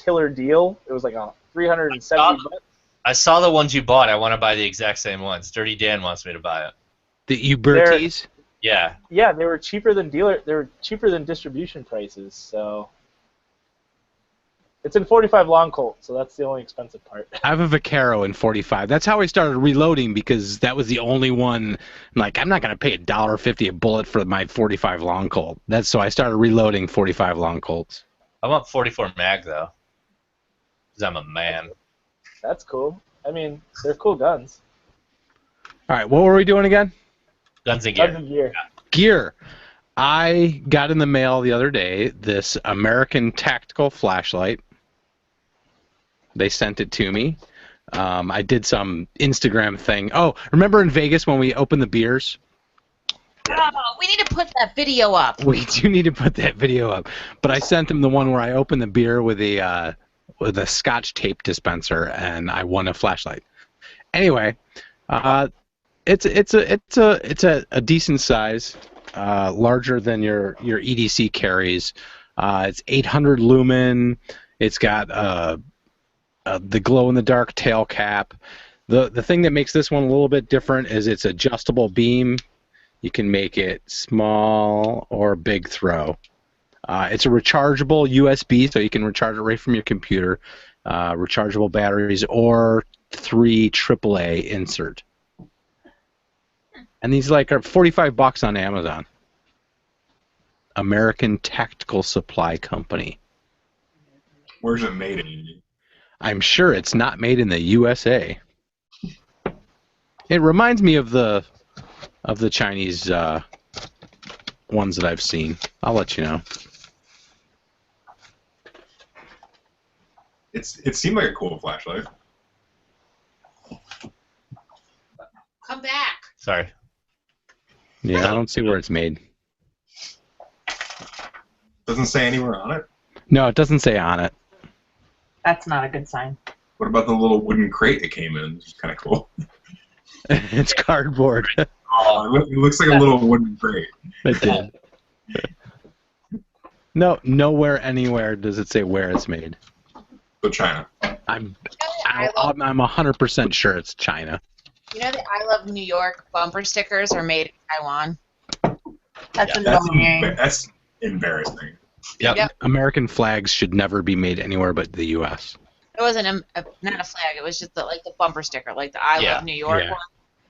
killer deal. It was like a 370 bucks. I saw the ones you bought. I want to buy the exact same ones. Dirty Dan wants me to buy it. The Ubertis? Yeah. Yeah, they were cheaper than They were cheaper than distribution prices. So it's in 45 long Colt, so that's the only expensive part. I have a Vaquero in 45. That's how I started reloading, because that was the only one. Like, I'm not gonna pay $1.50 a bullet for my 45 long Colt. That's so I started reloading 45 long Colts. I want 44 mag though, because I'm a man. That's cool. I mean, they're cool guns. All right, what were we doing again? Guns and Gear. Guns and Gear. Gear. I got in the mail the other day this American tactical flashlight. They sent it to me. I did some Instagram thing. Oh, remember in Vegas when we opened the beers? Oh, we need to put that video up. We do need to put that video up. But I sent them the one where I opened the beer with a Scotch tape dispenser, and I won a flashlight. Anyway, it's a decent size, larger than your EDC carries. It's 800 lumen. It's got the glow-in-the-dark tail cap. The thing that makes this one a little bit different is it's adjustable beam. You can make it small or big throw. It's a rechargeable USB, so you can recharge it right from your computer. Rechargeable batteries or 3 AAA insert. And these are 45 bucks on Amazon. American Tactical Supply Company. Where's it made in? I'm sure it's not made in the USA. It reminds me of the Chinese ones that I've seen. I'll let you know. It seemed like a cool flashlight. Come back. Sorry. Yeah, I don't see where it's made. Doesn't say anywhere on it. No, it doesn't say on it. That's not a good sign. What about the little wooden crate it came in? Which is kind of cool. It's cardboard. Oh, it looks like a little wooden crate. It did. No, nowhere, anywhere does it say where it's made. So China. I'm 100% sure it's China. You know the I Love New York bumper stickers are made in Taiwan? That's That's, annoying. that's embarrassing. Yep. American flags should never be made anywhere but the U.S. It wasn't not a flag. It was just the bumper sticker, like the I Love New York Yeah. one.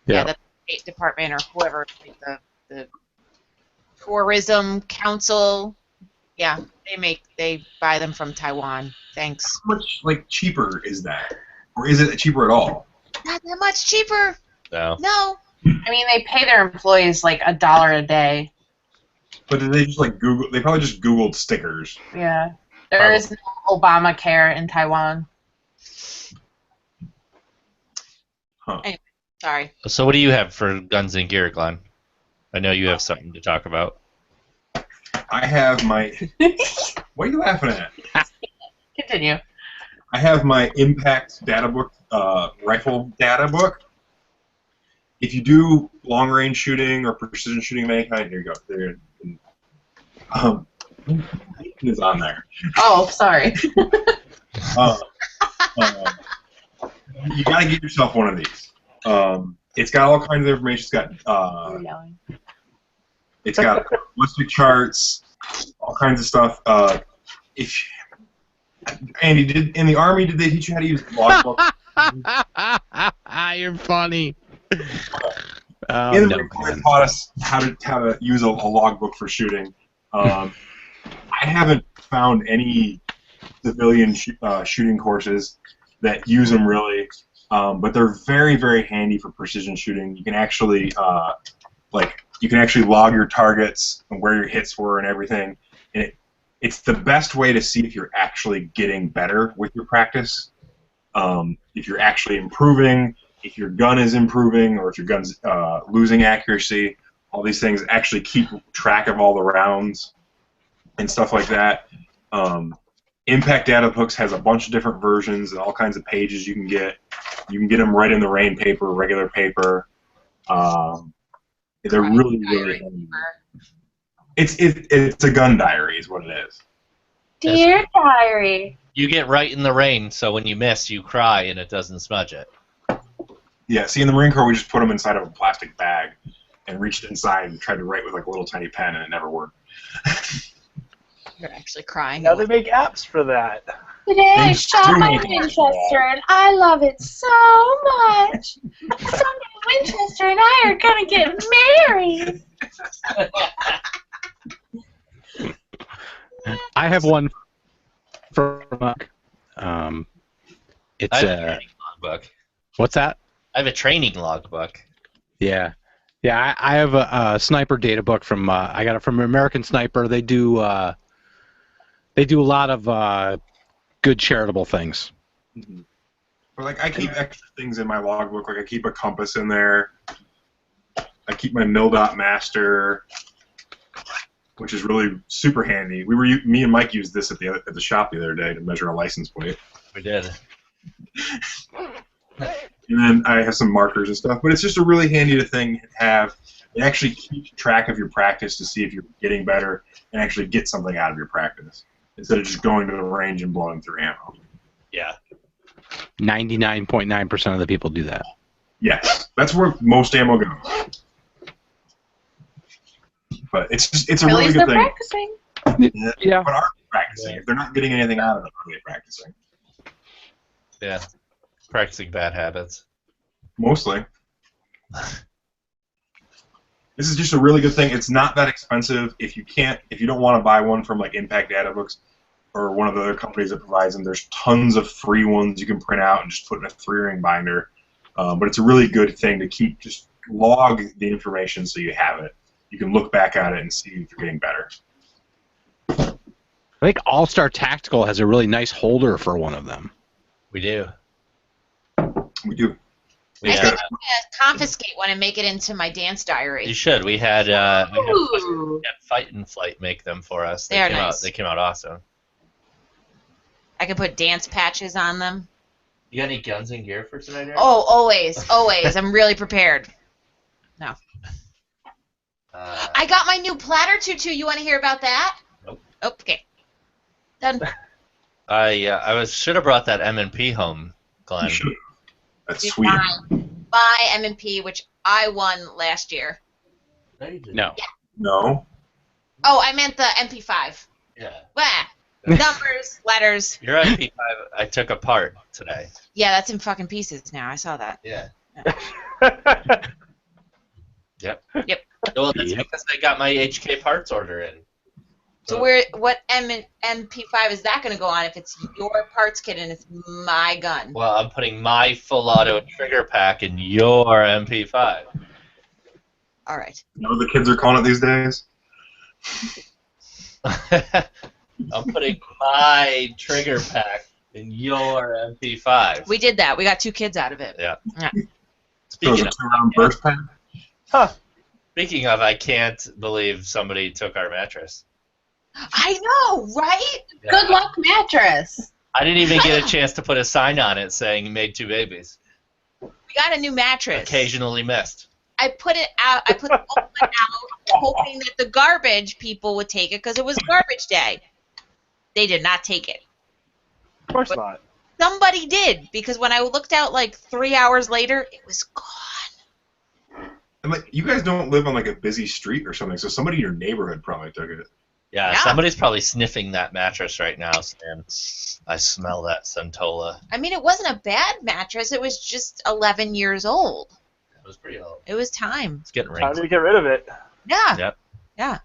Yeah. The State Department or whoever, like the Tourism Council. Yeah, they buy them from Taiwan. Thanks. How much cheaper is that, or is it cheaper at all? Not that much cheaper. No. No. I mean, they pay their employees like $1 a day. But did they just Google? They probably just Googled stickers. Yeah. There is no Obamacare in Taiwan. Huh. Sorry. So what do you have for Guns and Gear, Glenn? I know you have something to talk about. I have my. What are you laughing at? Continue. I have my Impact data book, rifle data book. If you do long range shooting or precision shooting of any kind, here you go. There, it is on there. Oh, sorry. You gotta get yourself one of these. It's got all kinds of information. It's got ballistic charts, all kinds of stuff. Andy, in the Army, did they teach you how to use logbook? You're funny. In the Marine Corps, they taught us how to use a logbook for shooting. I haven't found any civilian shooting courses that use them really. but they're very, very handy for precision shooting. You can actually log your targets and where your hits were and everything. And it's the best way to see if you're actually getting better with your practice, if you're actually improving, if your gun is improving, or if your gun's losing accuracy. All these things actually keep track of all the rounds and stuff like that. Impact Data Books has a bunch of different versions and all kinds of pages you can get. You can get them right in the rain paper, regular paper. They're really, really handy. It's a gun diary is what it is. Dear diary. You get right in the rain, so when you miss, you cry and it doesn't smudge it. Yeah, see, in the Marine Corps, we just put them inside of a plastic bag and reached inside and tried to write with like a little tiny pen, and it never worked. You're actually crying. Now they make apps for that. Today I Thanks shot to my me. Winchester and I love it so much. Someday Winchester and I are gonna get married. I have one from it's I have a training logbook. what's that? I have a training logbook. Yeah, I have a sniper data book from I got it from American Sniper. They do a lot of good charitable things. Mhm. But like, I keep extra things in my logbook. Like, I keep a compass in there. I keep my Mil-Dot Master, which is really super handy. Me and Mike used this at the shop the other day to measure a license plate. We did. And then I have some markers and stuff. But it's just a really handy thing to have. It actually keeps track of your practice to see if you're getting better and actually get something out of your practice instead of just going to the range and blowing through ammo. Yeah. 99.9% of the people do that. Yes, that's where most ammo goes. But it's a really At least good they're thing. practicing. Yeah. But are they practicing? If they're not getting anything out of it, are they practicing? Yeah. Practicing bad habits. Mostly. This is just a really good thing. It's not that expensive. If you don't want to buy one from like Impact Data Books or one of the other companies that provides them, there's tons of free ones you can print out and just put in a 3-ring binder. But it's a really good thing to keep. Just log the information so you have it. You can look back at it and see if you're getting better. I think All Star Tactical has a really nice holder for one of them. We do. We do. We I had, think I'm gonna confiscate one and make it into my dance you diary. should. We had Ooh. Fight and Flight make them for us. They are came nice. They came out awesome. I can put dance patches on them. You got any guns and gear for tonight, Eric? Oh, always, always. I'm really prepared. No. I got my new platter tutu. You want to hear about that? Nope. Okay. Done. I should have brought that M&P home, Glenn. You should. That's You sweet. buy M&P, which I won last year. No, you didn't. No. No. Oh, I meant the MP5. Yeah. Blah. Numbers, letters. Your MP5 I took apart today. Yeah, that's in fucking pieces now. I saw that. Yeah. Yep. Well, that's Yep. because I got my HK parts order in. So what MP5 is that going to go on if it's your parts kit and it's my gun? Well, I'm putting my full auto trigger pack in your MP5. All right. You know what the kids are calling it these days? I'm putting my trigger pack in your MP5. We did that. We got 2 kids out of it. Yeah. So it's Speaking a of, 2-round burst pack? speaking of, I can't believe somebody took our mattress. I know, right? Yeah. Good luck, mattress. I didn't even get a chance to put a sign on it saying made 2 babies. We got a new mattress. Occasionally missed. I put it out. I put the old one out, hoping that the garbage people would take it because it was garbage day. They did not take it. Of course not. Somebody did because when I looked out like 3 hours later, it was gone. And like, you guys don't live on like a busy street or something, so somebody in your neighborhood probably took it. Yeah, Yeah. somebody's probably sniffing that mattress right now, Sam. I smell that Centola. I mean, it wasn't a bad mattress. It was just 11 years old. It was pretty old. It was time. It's getting Time wrinkly. to get rid of it. Yeah. Yep. Yeah.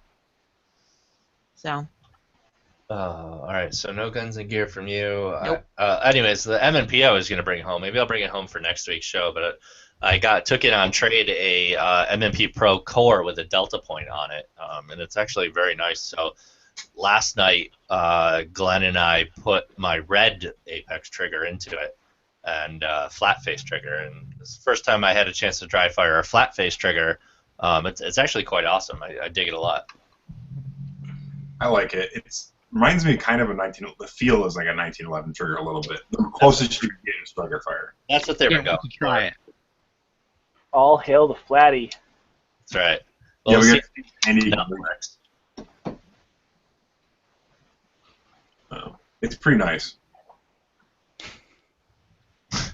So. All right, so no guns and gear from you. Nope. Anyways, the M&P I was going to bring home. Maybe I'll bring it home for next week's show. But I took it on trade a M&P Pro Core with a Delta point on it, and it's actually very nice. So last night, Glenn and I put my red Apex trigger into it and flat face trigger, and it's the first time I had a chance to dry fire a flat face trigger. It's actually quite awesome. I dig it a lot. I like it. It's reminds me kind of a 19. The feel is like a 1911 trigger a little bit. The closest you can get is Striker Fire. That's what they were Yeah, going. try it. All hail the Flatty. That's right. Yeah, Well, we see, got Andy. no. It's pretty nice. Tell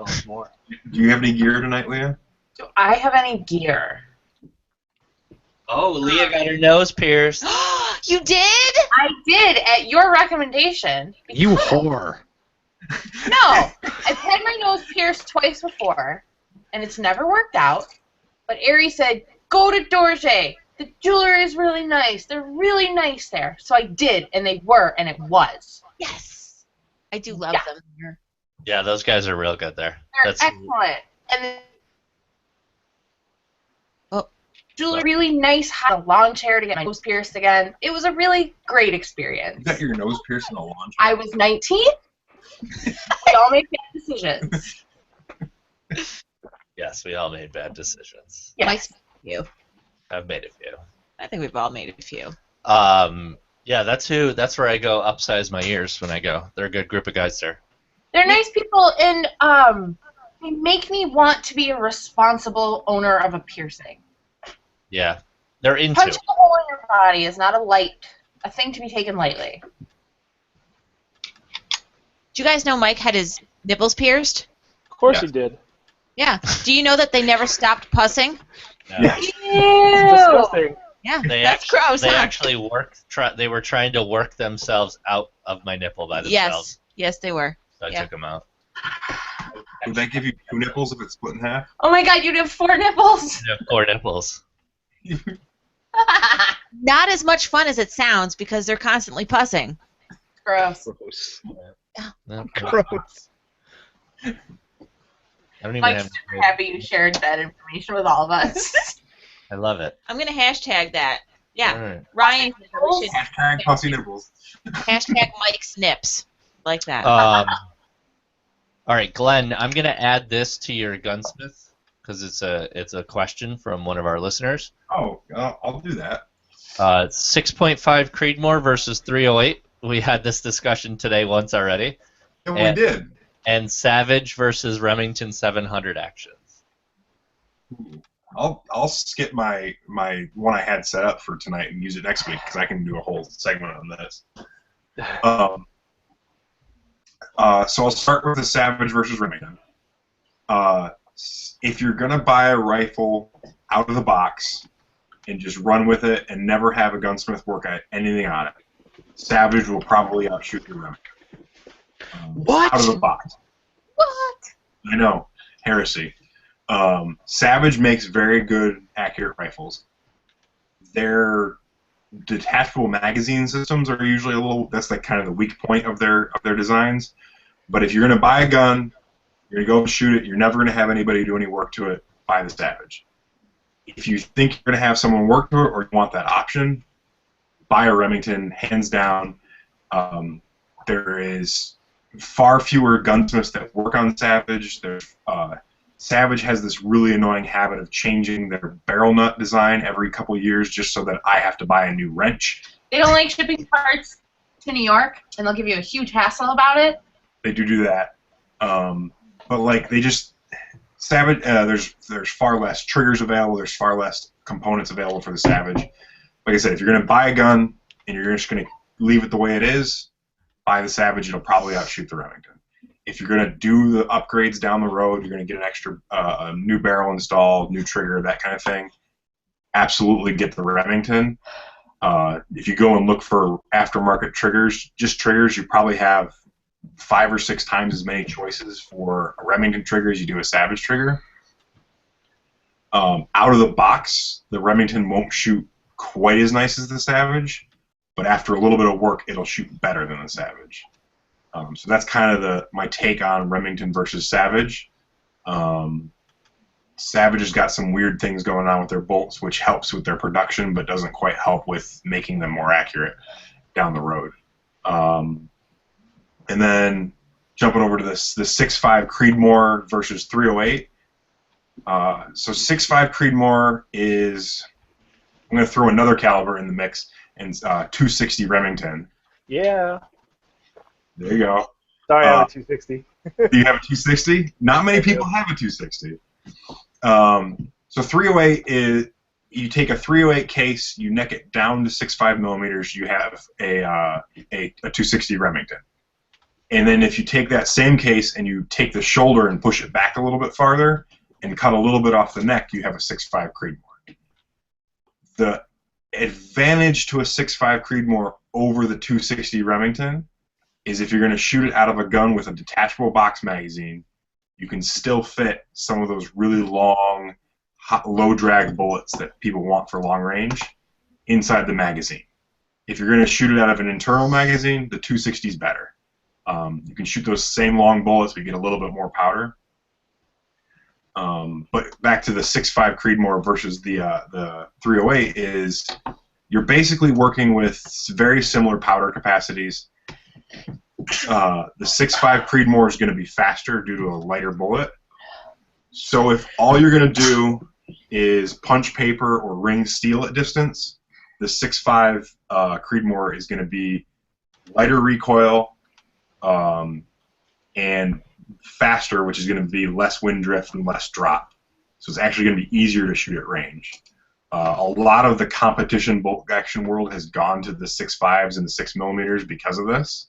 us more. Do you have any gear tonight, Leah? Do I have any gear? Oh, Leah got her nose pierced. You did? I did at your recommendation. You whore. No, I've had my nose pierced twice before, and it's never worked out. But Ari said, go to Dorje. The jewelry is really nice. They're really nice there. So I did, and they were, and it was. Yes. I do love Yeah. them here. Yeah, those guys are real good there. They're That's excellent. And the Oh. jewelry really nice. Had a lawn chair to get my nose pierced again. It was a really great experience. You got your nose pierced in a launch. I was 19. We all make bad decisions. yes, we all made bad decisions. Yes. Mike's you. I've made a few. I think we've all made a few. Yeah, that's where I go upsize my ears when I go. They're a good group of guys there. They're nice people, and they make me want to be a responsible owner of a piercing. Yeah, they're into Punching it. a hole in your body is not a thing to be taken lightly. Do you guys know Mike had his nipples pierced? Of course Yeah. he did. Yeah. Do you know that they never stopped pussing? Yeah. It's Ew! disgusting. Yeah. They That's gross. They huh? actually they were trying to work themselves out of my nipple by themselves. Yes. Yes, they were. So I yeah. took them out. Would that give you 2 nipples if it's split in half? Oh my god, you'd have 4 nipples! I have 4 nipples. Not as much fun as it sounds because they're constantly pussing. Gross. Gross. No, Gross. I don't even Mike's have. super happy you shared that information with all of us. I love it. I'm gonna hashtag that. Yeah. All right. Ryan, we should Hashtag pussy nipples. hashtag Mike Snips. Like that. All right, Glenn. I'm gonna add this to your gunsmith because it's a question from one of our listeners. Oh, I'll do that. 6.5 Creedmoor versus 308. We had this discussion today once already. And And- we did. And Savage versus Remington 700 actions. I'll skip my one I had set up for tonight and use it next week because I can do a whole segment on this. So I'll start with the Savage versus Remington. If you're gonna buy a rifle out of the box and just run with it and never have a gunsmith work at anything on it, Savage will probably outshoot your Remington. What? Out of the box. What? I know, heresy. Savage makes very good, accurate rifles. Their detachable magazine systems are usually that's like kind of the weak point of their designs. But if you're gonna buy a gun, you're gonna go shoot it, you're never gonna have anybody do any work to it, buy the Savage. If you think you're gonna have someone work to it or you want that option, buy a Remington, hands down. There is far fewer gunsmiths that work on Savage. Savage has this really annoying habit of changing their barrel nut design every couple years just so that I have to buy a new wrench. They don't like shipping parts to New York, and they'll give you a huge hassle about it. They do that. But like they just Savage, there's far less triggers available. There's far less components available for the Savage. Like I said, if you're gonna buy a gun and you're just gonna leave it the way it is, buy the Savage. It'll probably outshoot the Remington. If you're gonna do the upgrades down the road, you're gonna get an extra a new barrel installed, new trigger, that kind of thing. Absolutely get the Remington. If you go and look for aftermarket triggers, just triggers, you probably have 5 or 6 times as many choices for a Remington trigger as you do a Savage trigger. Out of the box, the Remington won't shoot quite as nice as the Savage, but after a little bit of work, it'll shoot better than the Savage. So that's kind of my take on Remington versus Savage. Savage has got some weird things going on with their bolts, which helps with their production, but doesn't quite help with making them more accurate down the road. And then jumping over to the 6.5 Creedmoor versus 308. So 6.5 Creedmoor is, I'm going to throw another caliber in the mix, and 260 Remington. Yeah. There you go. Sorry, I have a 260. Do you have a 260? Not many people have a 260. So 308 is, you take a 308 case, you neck it down to 6.5 millimeters, you have a 260 Remington. And then if you take that same case and you take the shoulder and push it back a little bit farther and cut a little bit off the neck, you have a 6.5 Creedmoor. The advantage to a 6.5 Creedmoor over the 260 Remington is if you're going to shoot it out of a gun with a detachable box magazine, you can still fit some of those really long, low drag bullets that people want for long range inside the magazine. If you're going to shoot it out of an internal magazine, the 260 is better. You can shoot those same long bullets, but you get a little bit more powder. But back to the 6.5 Creedmoor versus the 308 is you're basically working with very similar powder capacities. The 6.5 Creedmoor is going to be faster due to a lighter bullet. So if all you're going to do is punch paper or ring steel at distance, the 6.5 Creedmoor is going to be lighter recoil and faster, which is going to be less wind drift and less drop. So it's actually going to be easier to shoot at range. A lot of the competition bolt action world has gone to the 6.5s and the 6 millimeters because of this.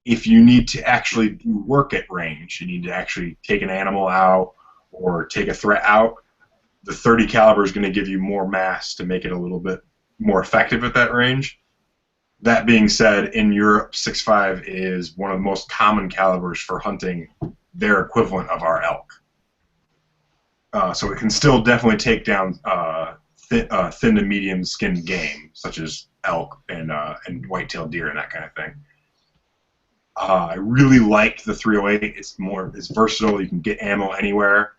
If you need to actually do work at range, you need to actually take an animal out or take a threat out, the 30 caliber is going to give you more mass to make it a little bit more effective at that range. That being said, in Europe, 6.5 is one of the most common calibers for hunting their equivalent of our elk. So it can still definitely take down thin to medium skinned game, such as elk and white-tailed deer and that kind of thing. I really like the 308. It's versatile. You can get ammo anywhere.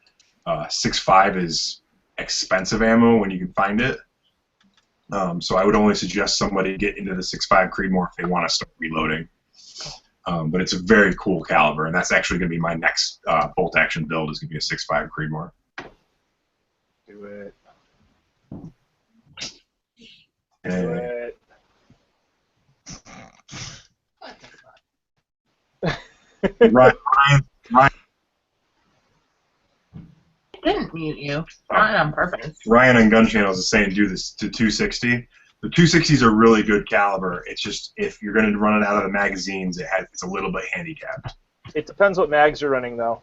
6.5 is expensive ammo when you can find it. So I would only suggest somebody get into the 6.5 Creedmoor if they want to start reloading. But it's a very cool caliber, and that's actually going to be my next bolt action build. Is going to be a 6.5 Creedmoor. Do it. And Do it. Ryan, Didn't mute you. Not on purpose. Ryan on Gun Channels is saying do this to 260. The 260s are really good caliber. It's just if you're going to run it out of the magazines, it's a little bit handicapped. It depends what mags you're running, though.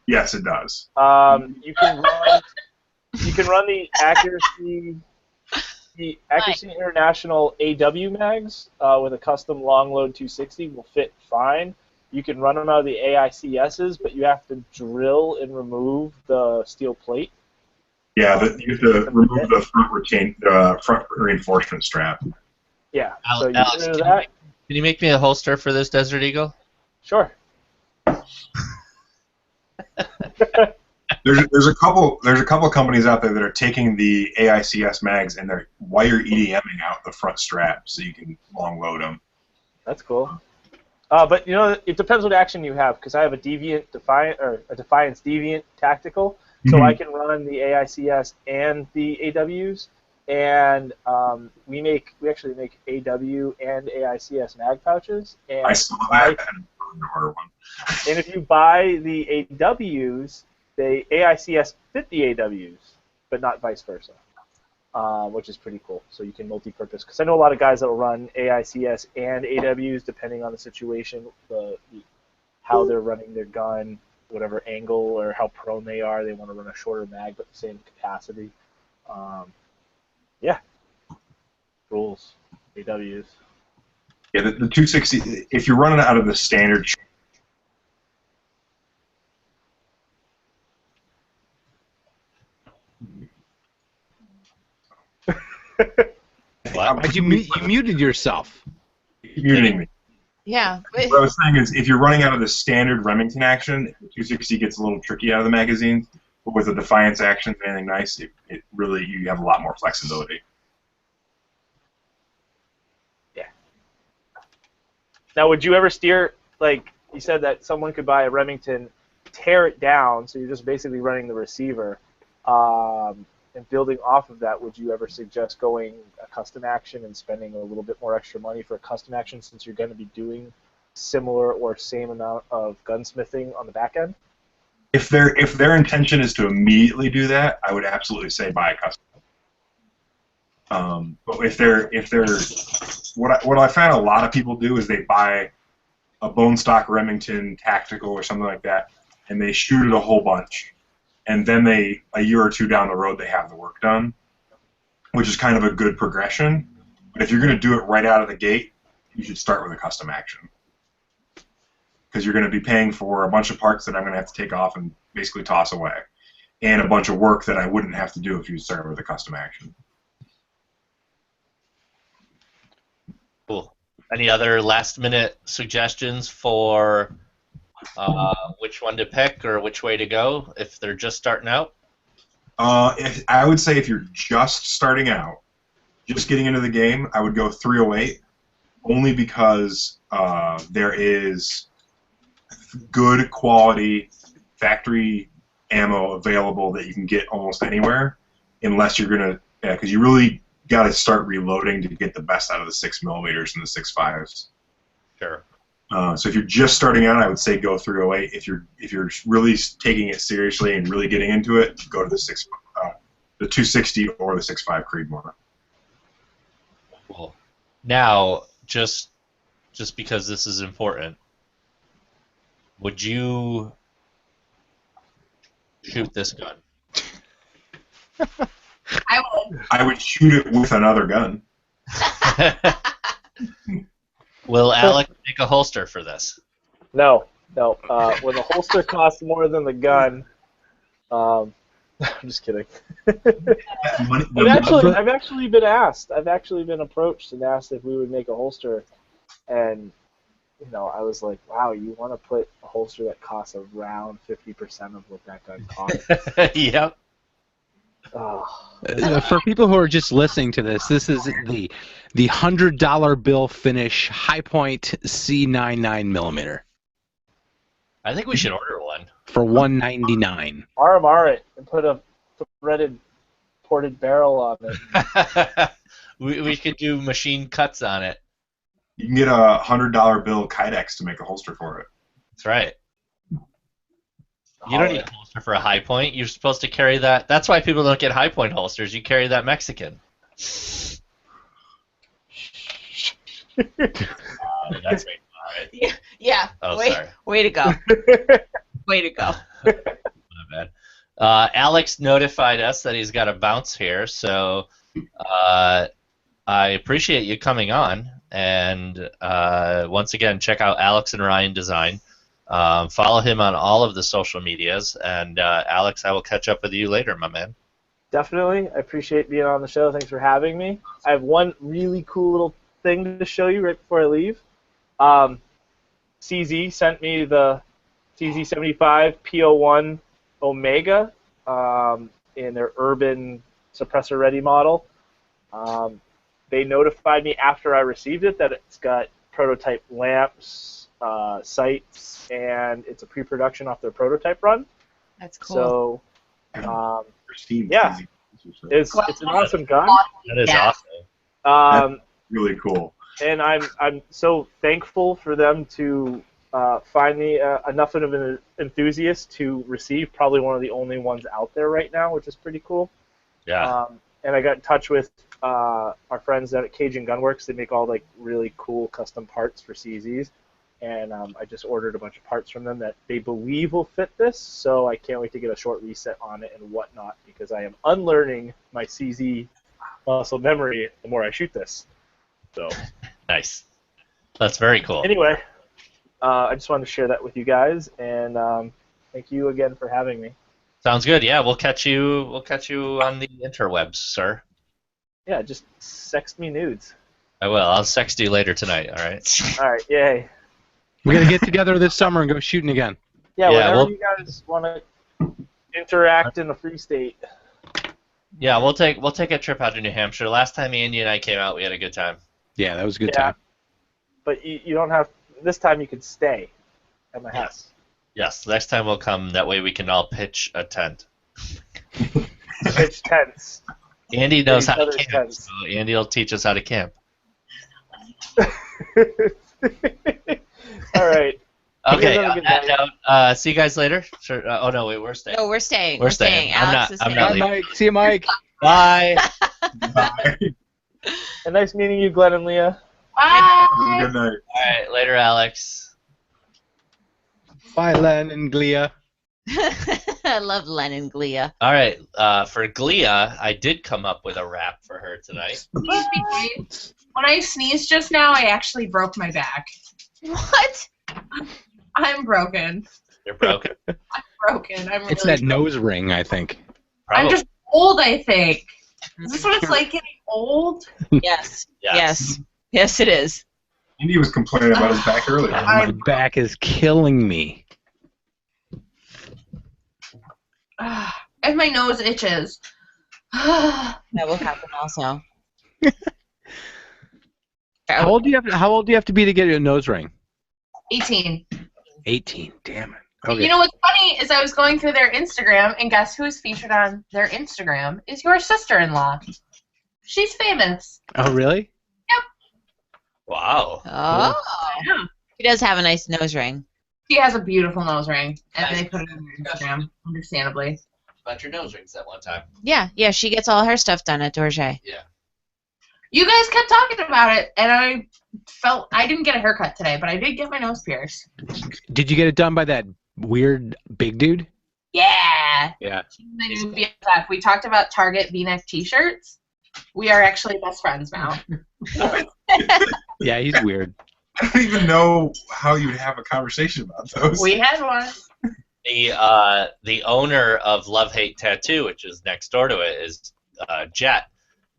Yes, it does. You can run the Accuracy International AW mags with a custom long load 260 will fit fine. You can run them out of the AICSs, but you have to drill and remove the steel plate. Yeah, you have to remove the front reinforcement strap. Yeah, Alex, so you can do that. Can you make me a holster for this Desert Eagle? Sure. There's a couple companies out there that are taking the AICS mags and they're wire EDMing out the front strap so you can long load them. That's cool. But it depends what action you have, because I have a Defiance Deviant Tactical, so I can run the AICS and the AWs, and we actually make AW and AICS mag pouches. And I saw that and order one. And if you buy the AWs, the AICS fit the AWs, but not vice versa, which is pretty cool. So you can multi-purpose. Because I know a lot of guys that will run AICS and AWs depending on the situation, how they're running their gun, whatever angle or how prone they are. They want to run a shorter mag but the same capacity. Yeah. Rules. AWs. Yeah, the 260, if you're running out of the standard What? You muted yourself. You're muting me. Yeah. What I was saying is, if you're running out of the standard Remington action, the 260 gets a little tricky out of the magazine. But with the Defiance action and anything nice, it really, you have a lot more flexibility. Yeah. Now, would you ever steer, like you said that someone could buy a Remington, tear it down, so you're just basically running the receiver, and building off of that, would you ever suggest going a custom action and spending a little bit more extra money for a custom action since you're going to be doing similar or same amount of gunsmithing on the back end? If their intention is to immediately do that, I would absolutely say buy a custom. But if they're what I found a lot of people do is they buy a bone stock Remington tactical or something like that, and they shoot it a whole bunch, and then a year or two down the road they have the work done, which is kind of a good progression. But if you're going to do it right out of the gate, you should start with a custom action, because you're going to be paying for a bunch of parts that I'm going to have to take off and basically toss away, and a bunch of work that I wouldn't have to do if you started with a custom action. Cool. Any other last-minute suggestions for which one to pick or which way to go if they're just starting out? I would say if you're just starting out, just getting into the game, I would go 308, only because there is good quality factory ammo available that you can get almost anywhere, unless you're gonna, because you really got to start reloading to get the best out of the 6mm and the 6.5s. Sure. So if you're just starting out, I would say go 308. If you're really taking it seriously and really getting into it, go to the 260 or the 6.5 Creedmoor. Cool. Now, just because this is important, would you shoot this gun? I would. I would shoot it with another gun. Oh. Will Alec make a holster for this? No. When the holster costs more than the gun, I'm just kidding. I've actually been asked. I've actually been approached and asked if we would make a holster, and I was like, wow, you want to put a holster that costs around 50% of what that gun costs? Yep. Oh. For people who are just listening to this, this is the $100 bill finish High Point C99mm I think we should order one. for $199. RMR it and put a threaded ported barrel on it. we could do machine cuts on it. You can get a $100 bill Kydex to make a holster for it. That's right. You don't need a holster for a High Point. You're supposed to carry that. That's why people don't get High Point holsters. You carry that Mexican. That's right. Yeah. Oh, way, sorry. way to go. Way to go. My bad. Alex notified us that he's got a bounce here, so I appreciate you coming on. And once again, check out Alex and Ryan Design. Follow him on all of the social medias. And Alex, I will catch up with you later, my man. Definitely. I appreciate being on the show. Thanks for having me. I have one really cool little thing to show you right before I leave. CZ sent me the CZ75 PO1 Omega in their urban suppressor ready model. They notified me after I received it that it's got prototype lamps, sights, and it's a pre-production off their prototype run. That's cool. So, yeah, it's an awesome gun. That is Yeah. awesome. That's really cool. And I'm so thankful for them to find me enough of an enthusiast to receive probably one of the only ones out there right now, which is pretty cool. Yeah. And I got in touch with our friends at Cajun Gunworks. They make all like really cool custom parts for CZs, and I just ordered a bunch of parts from them that they believe will fit this. So I can't wait to get a short reset on it and whatnot, because I am unlearning my CZ muscle memory the more I shoot this. So Nice. That's very cool. anyway, I just wanted to share that with you guys, and thank you again for having me. Sounds good. Yeah, we'll catch you on the interwebs, sir. Yeah, just sext me nudes. I will. I'll text you later tonight. All right. All right, yay. We gotta get together this summer and go shooting again. Yeah, Yeah, whenever well- you guys want to interact in the free state. Yeah, we'll take a trip out to New Hampshire. Last time Andy and I came out, we had a good time. Yeah, that was a good Yeah. time. But you don't have. This time you could stay at my house. Yes, next time we'll come. That way we can all pitch a tent. Pitch tents. Andy knows Each how to other's camp, tents. so Andy will teach us how to camp. All right. Okay, have a on good that night. note, see you guys later. Sure. Oh no, wait, we're staying. No, we're staying. We're staying. I'm Alex not- is I'm staying. not Bye, leaving. Mike. See you, Mike. Bye. Bye. And nice meeting you, Glenn and Leah. Bye. Good night. All right, later, Alex. Bye, Len and Glia. I love Lennon Glia. All right, for Glia, I did come up with a rap for her tonight. Please be great. When I sneezed just now, I actually broke my back. What? I'm broken. You're broken. Broken. I'm really It's that nose ring, I think. I'm Probably. just old, I think. Is this what it's like getting old? Yes. Yes. Yes, it is. Andy was complaining about his back earlier. My back is killing me. And my nose itches. That will happen also. How old do you have to be to get a nose ring? 18. 18. Damn it. And Okay. you know what's funny is I was going through their Instagram, and guess who's featured on their Instagram is your sister-in-law. She's famous. Oh, really? Wow. Oh. Yeah. She does have a nice nose ring. She has a beautiful nose ring, and Nice. they put it on their Instagram, understandably. About your nose rings that one time. Yeah, she gets all her stuff done at Dorje. Yeah. You guys kept talking about it, and I felt I didn't get a haircut today, but I did get my nose pierced. Did you get it done by that weird big dude? Yeah. Yeah. She's my new BFF. We talked about Target V-neck T-shirts. We are actually best friends now. Yeah, he's weird. I don't even know how you would have a conversation about those. We had one. The owner of Love Hate Tattoo, which is next door to it, is Jet,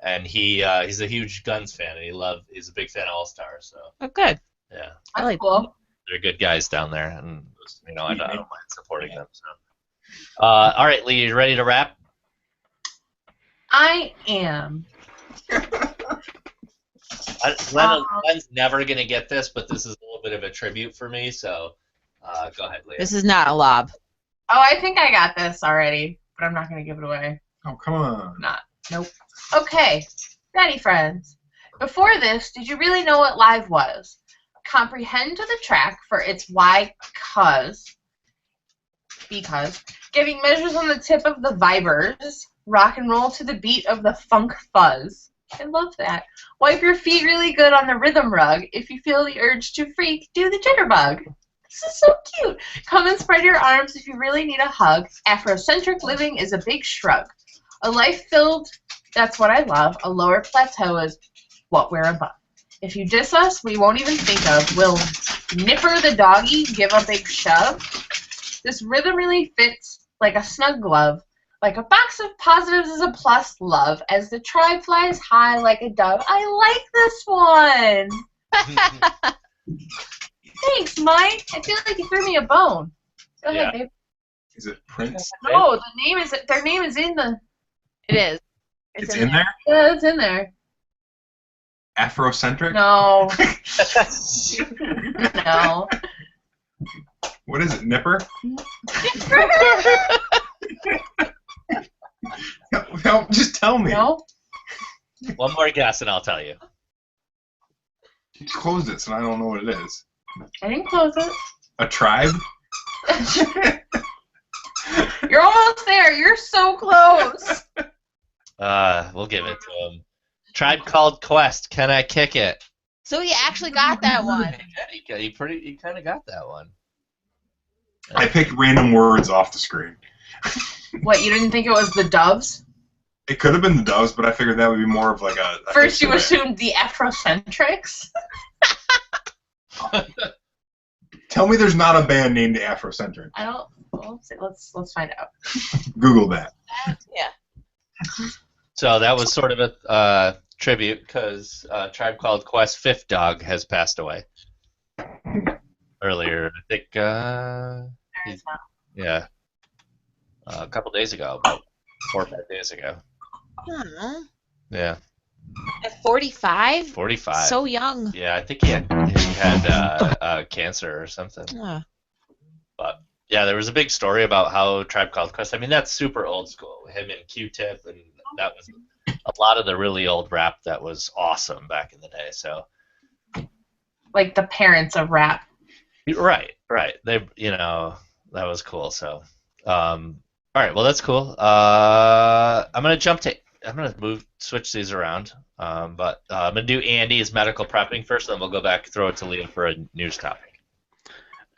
and he's a huge Guns fan, and he's a big fan of All Star. So Oh, good. yeah, I like Cool. they're good guys down there, and I don't mind supporting them. So all right, Lee, you ready to wrap? I am. Glenn's never gonna get this, but this is a little bit of a tribute for me. So go ahead, Leah. This is not a lob. Oh, I think I got this already, but I'm not going to give it away. Oh, come on. Nope. Okay, Daddy friends. Before this, did you really know what live was? Comprehend to the track for its why, because, giving measures on the tip of the vibers, rock and roll to the beat of the funk fuzz. I love that. Wipe your feet really good on the rhythm rug. If you feel the urge to freak, do the jitterbug. This is so cute. Come and spread your arms if you really need a hug. Afrocentric living is a big shrug. A life filled, that's what I love. A lower plateau is what we're above. If you diss us, we won't even think of. We'll nipper the doggy, give a big shove. This rhythm really fits like a snug glove. Like a box of positives is a plus, love. As the tribe flies high like a dove. I like this one. Thanks, Mike. I feel like you threw me a bone. Go ahead, babe. Is it Prince? No, their name is in the. It is. It's in there? Yeah, it's in there. Afrocentric? No. No. What is it, Nipper? Help, just tell me. No. One more guess, and I'll tell you. You closed it, so I don't know what it is. I didn't close it. A tribe? You're almost there. You're so close. We'll give it to him. Tribe Called Quest. Can I kick it? So he actually got that one. He kind of got that one. I picked random words off the screen. What, you didn't think it was the Doves? It could have been the Doves, but I figured that would be more of like a First you history. assumed the Afrocentrics. Tell me there's not a band named Afrocentric. I don't. Well, let's find out. Google that. Yeah. So that was sort of a tribute because Tribe Called Quest fifth dog has passed away earlier. I think, yeah, a couple days ago, about 4 or 5 days ago. Aw. Yeah, At 45? 45. So young. Yeah, I think he had cancer or something. Huh. But yeah, there was a big story about how Tribe Called Quest. I mean, that's super old school. Him and Q-Tip, and that was a lot of the really old rap that was awesome back in the day. So Like the parents of rap. right. They, that was cool. So, all right. Well, that's cool. I'm gonna switch these around. But I'm gonna do Andy's medical prepping first, then we'll go back and throw it to Leah for a news topic.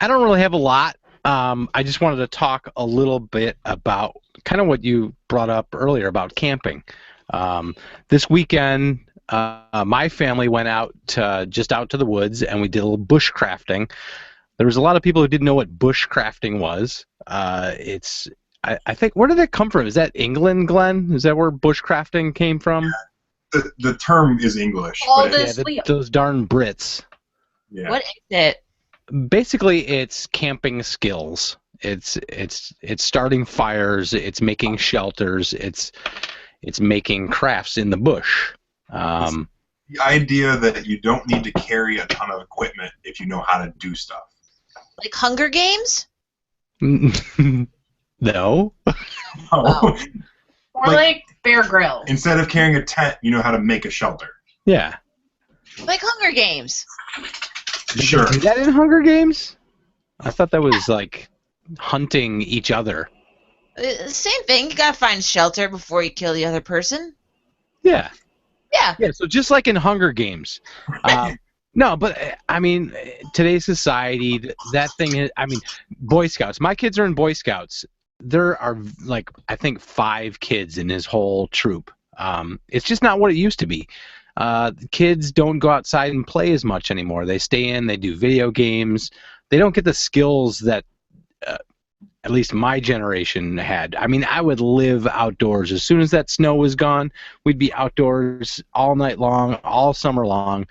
I don't really have a lot. I just wanted to talk a little bit about kind of what you brought up earlier about camping. This weekend, my family went out to the woods, and we did a little bush crafting. There was a lot of people who didn't know what bush crafting was. I think, where did it come from? Is that England, Glenn? Is that where bush crafting came from? The term is English. All but this- Those darn Brits. yeah. What is it? Basically, it's camping skills. It's starting fires. It's making shelters. It's making crafts in the bush. The idea that you don't need to carry a ton of equipment if you know how to do stuff. Like Hunger Games? No. More like Bear Grylls. Instead of carrying a tent, you know how to make a shelter. Yeah. Like Hunger Games. Sure. Is that in Hunger Games? I thought that was like hunting each other. Same thing. You gotta find shelter before you kill the other person. Yeah. Yeah. Yeah, so just like in Hunger Games. No, but I mean, today's society, that thing is, I mean, Boy Scouts. My kids are in Boy Scouts. There are, like, I think 5 kids in his whole troop. It's just not what it used to be. Kids don't go outside and play as much anymore. They stay in, they do video games. They don't get the skills that at least my generation had. I mean, I would live outdoors. As soon as that snow was gone, we'd be outdoors all night long, all summer long.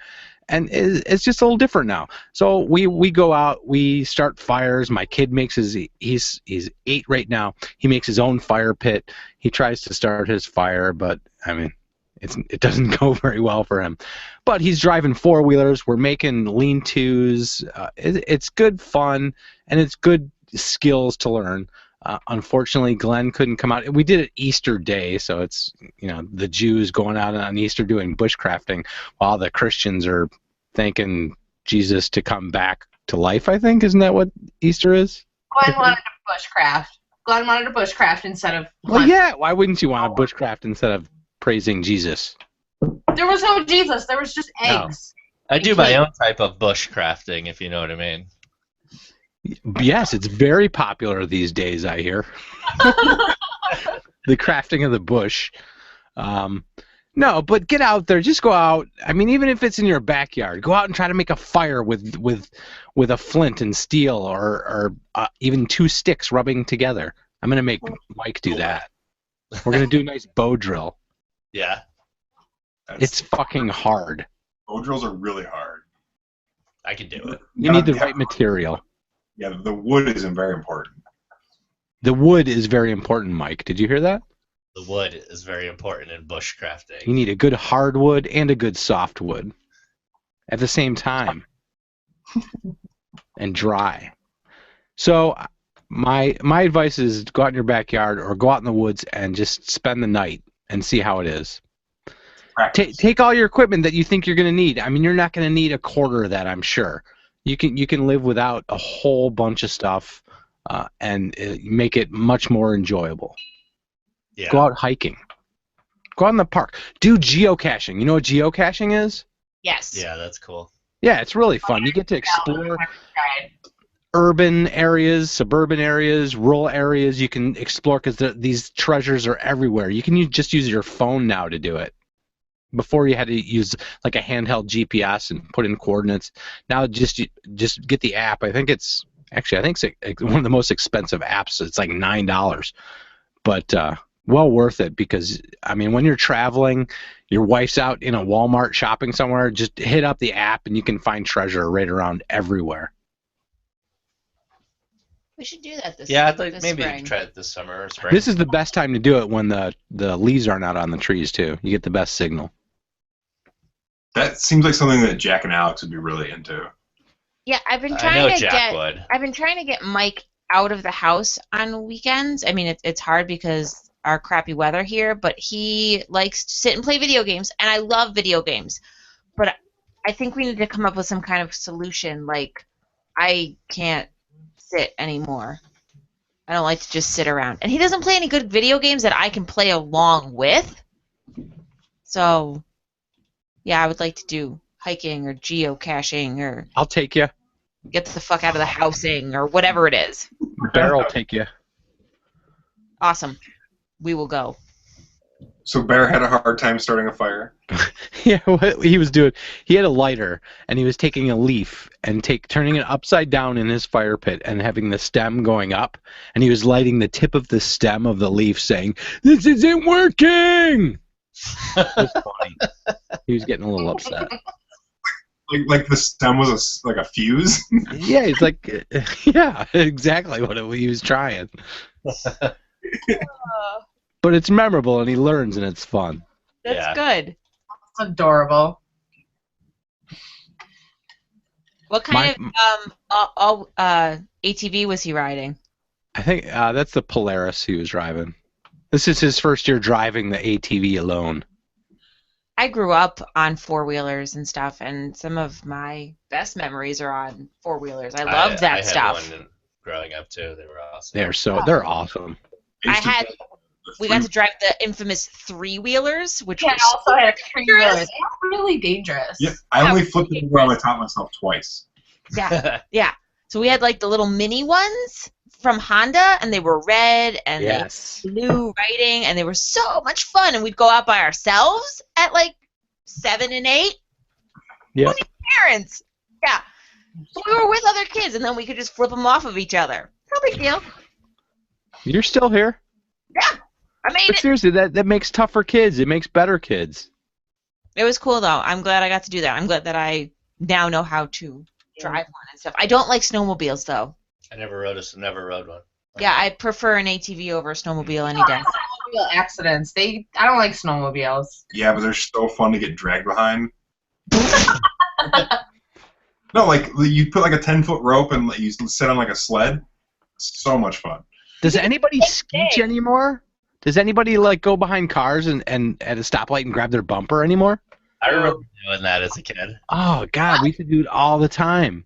And it's just a little different now. So we go out, we start fires. My kid makes he's 8 right now. He makes his own fire pit. He tries to start his fire, but I mean, it doesn't go very well for him. But he's driving 4-wheelers. We're making lean-tos. It's good fun, and it's good skills to learn. Unfortunately, Glenn couldn't come out. We did it Easter Day, so it's, the Jews going out on Easter doing bushcrafting while the Christians are thanking Jesus to come back to life, I think. Isn't that what Easter is? Glenn wanted to bushcraft. Glenn wanted to bushcraft instead of Well, hunt. yeah. Why wouldn't you want to bushcraft instead of praising Jesus? There was no Jesus. There was just eggs. I do my own type of bush crafting, if you know what I mean. Yes, it's very popular these days, I hear. The crafting of the bush. No, but get out there. Just go out. I mean, even if it's in your backyard, go out and try to make a fire with a flint and steel, or even 2 sticks rubbing together. I'm gonna make Mike do that. We're gonna do a nice bow drill. Yeah. It's fucking hard. Bow drills are really hard. I can do it. You need the right material. Yeah, the wood isn't very important. The wood is very important, Mike. Did you hear that? The wood is very important in bush crafting. You need a good hardwood and a good softwood at the same time, and dry. So my advice is go out in your backyard or go out in the woods and just spend the night and see how it is. Take all your equipment that you think you're going to need. I mean, you're not going to need a quarter of that, I'm sure. You can live without a whole bunch of stuff and make it much more enjoyable. Yeah. Go out hiking. Go out in the park. Do geocaching. You know what geocaching is? Yes. Yeah, that's cool. Yeah, it's really fun. You get to explore urban areas, suburban areas, rural areas. You can explore because these treasures are everywhere. You can just use your phone now to do it. Before you had to use like a handheld GPS and put in coordinates. Now just get the app. I think it's one of the most expensive apps. It's like $9. But well worth it because, I mean, when you're traveling, your wife's out in a Walmart shopping somewhere, just hit up the app and you can find treasure right around everywhere. We should do that this. Yeah, I'd like this maybe spring. try it this summer or spring. This is the best time to do it when the leaves aren't out on the trees, too. You get the best signal. That seems like something that Jack and Alex would be really into. Yeah, I've been I trying know to Jack get. would. I've been trying to get Mike out of the house on weekends. I mean, it's hard because our crappy weather here, but he likes to sit and play video games, and I love video games. But I think we need to come up with some kind of solution. Like, I can't sit anymore. I don't like to just sit around. And he doesn't play any good video games that I can play along with. So, yeah, I would like to do hiking or geocaching or I'll take you. get the fuck out of the housing or whatever it is. Bear will take you. Awesome. We will go. So Bear had a hard time starting a fire. Yeah, what he was doing, he had a lighter, and he was taking a leaf and turning it upside down in his fire pit and having the stem going up, and he was lighting the tip of the stem of the leaf saying, "This isn't working!" It was funny. He was getting a little upset. Like the stem was like a fuse. Yeah, he's like, yeah, exactly what he was trying. But it's memorable, and he learns, and it's fun. That's Yeah. good. It's adorable. What kind of ATV was he riding? I think that's the Polaris he was driving. This is his first year driving the ATV alone. I grew up on four-wheelers and stuff, and some of my best memories are on four-wheelers. I loved that stuff. I had one growing up too. They were awesome. They're awesome. We got to drive the infamous three-wheelers, which Yeah, I was also had three dangerous. wheelers. Really dangerous. Yeah, I only flipped it around. I taught myself twice. Yeah. So we had like the little mini ones from Honda, and they were red and Yes. blue writing, and they were so much fun. And we'd go out by ourselves at like 7 and 8. Yep. 20 parents. Yeah. So we were with other kids, and then we could just flip them off of each other. No big deal. You're still here. Yeah. I made But it. seriously, that makes tougher kids. It makes better kids. It was cool, though. I'm glad I got to do that. I'm glad that I now know how to drive one and stuff. I don't like snowmobiles, though. I never rode one. Yeah, I prefer an ATV over a snowmobile any day. Snowmobile accidents. I don't like snowmobiles. Yeah, but they're so fun to get dragged behind. No, like you put like a 10-foot rope and you sit on like a sled. It's so much fun. Does anybody skeech anymore? Does anybody like go behind cars and at a stoplight and grab their bumper anymore? I remember doing that as a kid. Oh God, we used to do it all the time.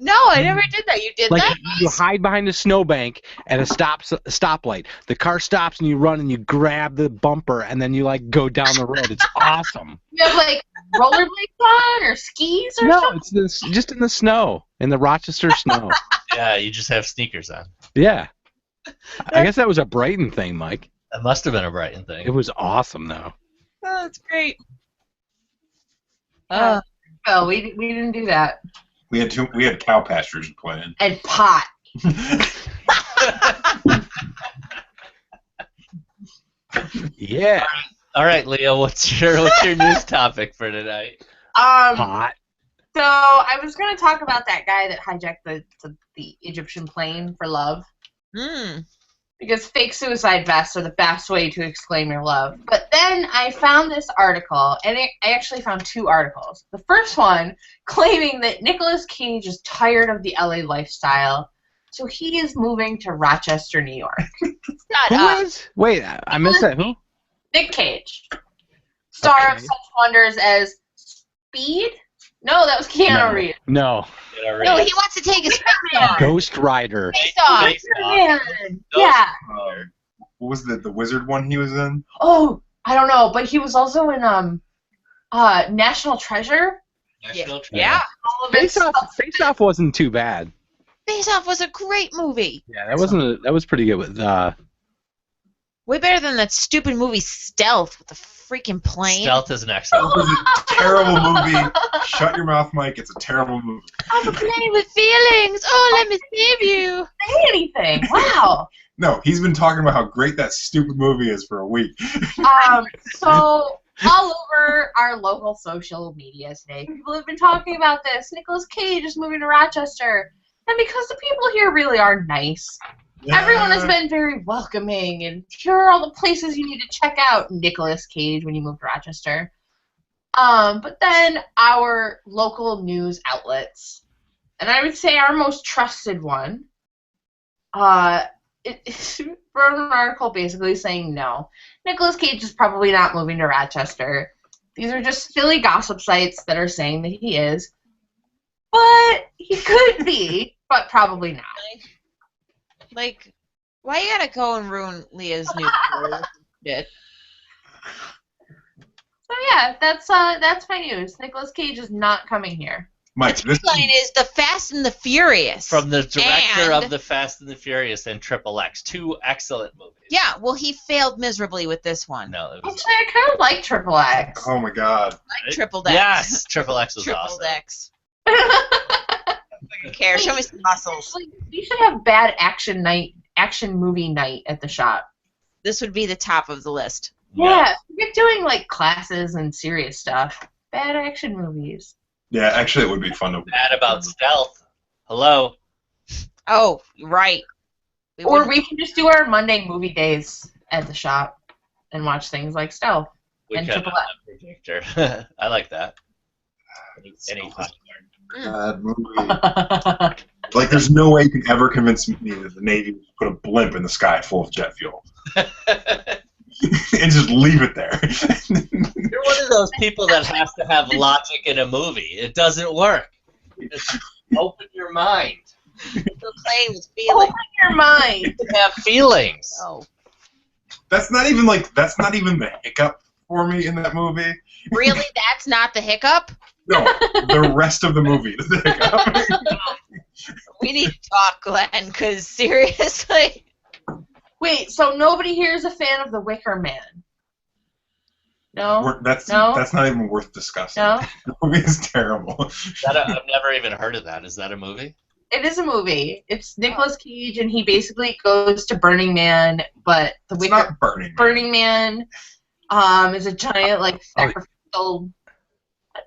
No, I never did that. You did Like that? you hide behind a snowbank at a stoplight. The car stops and you run and you grab the bumper and then you like go down the road. It's awesome. You have like rollerblades on or skis or No, something? it's just in the snow, in the Rochester snow. Yeah, you just have sneakers on. Yeah. I guess that was a Brighton thing, Mike. That must have been a Brighton thing. It was awesome though. Oh, that's great. Oh, we didn't do that. We had cow pastures to play in. And pot. Yeah. All right, Leo, what's your news topic for tonight? Hot. So I was going to talk about that guy that hijacked the Egyptian plane for love. Hmm. Because fake suicide vests are the best way to exclaim your love. But then I found this article, and I actually found two articles. The first one claiming that Nicolas Cage is tired of the LA lifestyle, so he is moving to Rochester, New York. Shut Who up. is? Wait, I missed that. Who? Nick Cage, star of Okay. such wonders as Speed? No, that was Keanu No. Reeves. No. No, he wants to take his face Ghost Rider. off. Face off. Man, yeah. What was the wizard one he was in? Oh, I don't know, but he was also in National Treasure. National Treasure. Yeah. All of his stuff. Face Off wasn't too bad. Face Off was a great movie. Yeah, that was pretty good with Way better than that stupid movie Stealth with the freaking plane. Stealth is an That excellent. was a terrible movie. Shut your mouth, Mike. It's a terrible movie. I'm a plane with feelings. Oh, let me save you. Say anything. Wow. No, he's been talking about how great that stupid movie is for a week. So all over our local social media today, people have been talking about this. Nicolas Cage is moving to Rochester. And because the people here really are nice, everyone has been very welcoming, and here are all the places you need to check out Nicolas Cage when you move to Rochester. But then our local news outlets, and I would say our most trusted one, it wrote an article basically saying no, Nicolas Cage is probably not moving to Rochester. These are just silly gossip sites that are saying that he is. But he could be, but probably not. Like, why you gotta go and ruin Leah's news story? Shit. So yeah, that's my news. Nicolas Cage is not coming here. Mike, The this tagline is The Fast and the Furious. From the director And- of The Fast and the Furious and Triple X. 2 excellent movies. Yeah, well, he failed miserably with this one. No, it was Actually, I kind of like Triple X. Oh my God. Like Triple X. Yes, Triple X was Triple awesome. X. Who cares? Show me some muscles. We should have bad action movie night at the shop. This would be the top of the list. Yeah, we're doing like classes and serious stuff. Bad action movies. Yeah, actually, it would be fun to. Bad about stealth. Hello. Oh, right. Or we can just do our Monday movie days at the shop and watch things like Stealth We and could Triple have X. a projector. I like that. Any Bad movie. Like, there's no way you can ever convince me that the Navy would put a blimp in the sky full of jet fuel and just leave it there. You're one of those people that has to have logic in a movie. It doesn't work. Just open your mind. We're playing with feelings. Open your mind. Have feelings. Oh, That's not even the hiccup for me in that movie. really? That's not the hiccup? No, the rest of the movie is the hiccup. We need to talk, Glenn, because seriously. Wait, so nobody here is a fan of The Wicker Man? No? That's No? not even worth discussing. No? The movie is terrible. I've never even heard of that. Is that a movie? It is a movie. It's Nicolas Cage, and he basically goes to Burning Man, but the It's Wicker not Burning. Burning Man is a giant, like, sacrificial...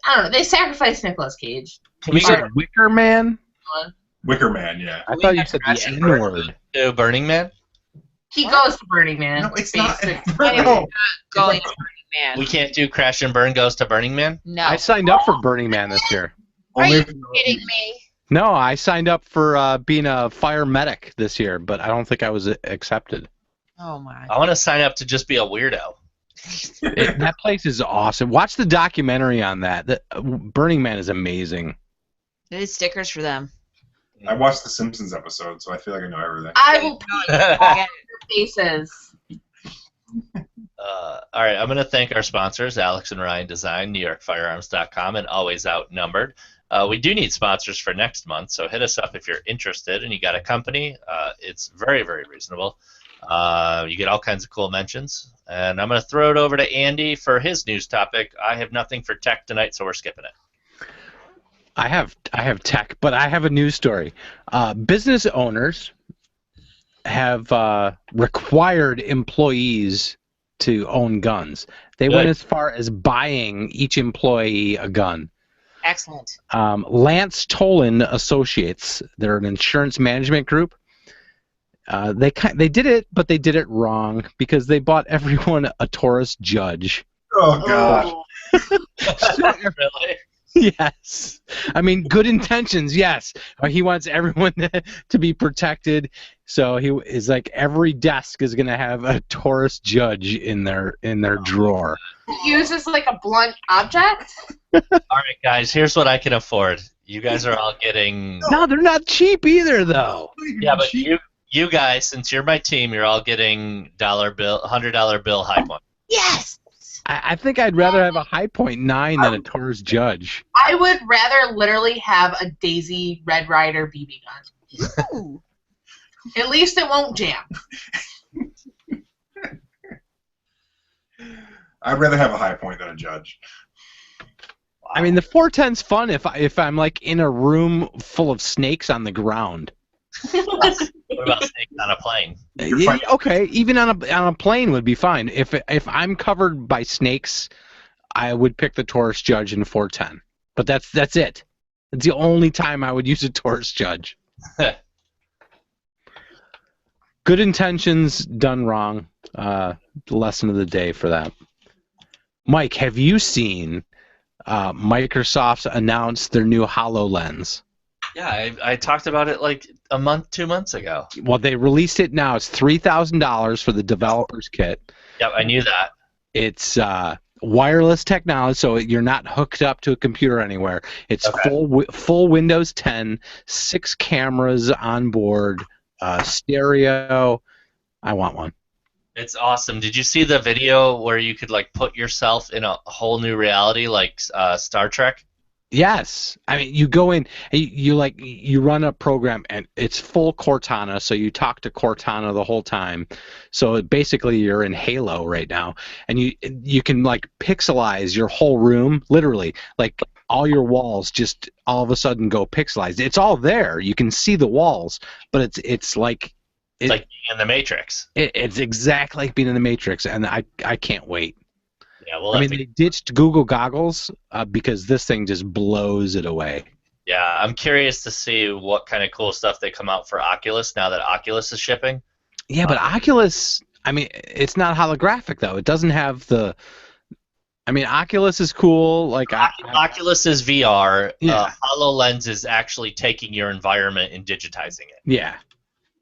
I don't know. They sacrifice Nicolas Cage. You said Wicker Man? Wicker Man, yeah. I thought you said the N word. To Burning Man? He goes to Burning Man. No, it's not. basically. No. Going to Burning Man. We can't do Crash and Burn Goes to Burning Man? No. I signed up for Burning Man this year. Are Only you if- kidding me? No, I signed up for being a fire medic this year, but I don't think I was accepted. Oh, my. I want to sign up to just be a weirdo. That place is awesome. Watch the documentary on that. Burning Man is amazing. I did stickers for them. I watched the Simpsons episode, so I feel like I know everything. I will pee all your faces. All right, I'm going to thank our sponsors, Alex and Ryan Design, NewYorkFirearms.com, and Always Outnumbered. We do need sponsors for next month, so hit us up if you're interested and you got a company. It's very, very reasonable. You get all kinds of cool mentions. And I'm going to throw it over to Andy for his news topic. I have nothing for tech tonight, so we're skipping it. I have tech, but I have a news story. Business owners have required employees to own guns. They went as far as buying each employee a gun. Excellent. Lance Tolan Associates, they're an insurance management group. They did it, but they did it wrong because they bought everyone a Taurus Judge. Oh gosh. Really? Yes. I mean, good intentions, yes. He wants everyone to be protected, so he is like every desk is going to have a Taurus Judge in their drawer. Used as like a blunt object? All right, guys, here's what I can afford. You guys are all getting... No, they're not cheap either, though. Yeah, but you guys, since you're my team, you're all getting $100 bill high point. Yes! I think I'd rather have a High Point 9 than a Taurus Judge. I would rather literally have a Daisy Red Ryder BB gun. Ooh. At least it won't jam. I'd rather have a high point than a judge. I mean, the 410's fun if I'm like in a room full of snakes on the ground. What about snakes on a plane? Yeah, okay, even on a plane would be fine. If I'm covered by snakes, I would pick the tourist judge in 410. But that's it. It's the only time I would use a tourist judge. Good intentions done wrong. Lesson of the day for that. Mike, have you seen Microsoft announce their new HoloLens? Yeah, I talked about it like a month, 2 months ago. Well, they released it now. It's $3,000 for the developer's kit. Yep, I knew that. It's wireless technology, so you're not hooked up to a computer anywhere. It's Okay. full Windows 10, 6 cameras on board, stereo. I want one. It's awesome. Did you see the video where you could like put yourself in a whole new reality, like Star Trek? Yes, I mean you go in, and you run a program, and it's full Cortana, so you talk to Cortana the whole time. So basically, you're in Halo right now, and you can like pixelize your whole room, literally, like all your walls just all of a sudden go pixelized. It's all there, you can see the walls, but it's like It's like being in the Matrix. it's exactly like being in the Matrix, and I can't wait. Yeah, we'll I have mean, to. they ditched Google goggles because this thing just blows it away. Yeah, I'm curious to see what kind of cool stuff they come out for Oculus now that Oculus is shipping. Yeah, but Oculus, I mean, it's not holographic though. It doesn't have the. I mean, Oculus is cool. Like, Oculus is VR. Yeah. HoloLens is actually taking your environment and digitizing it. yeah,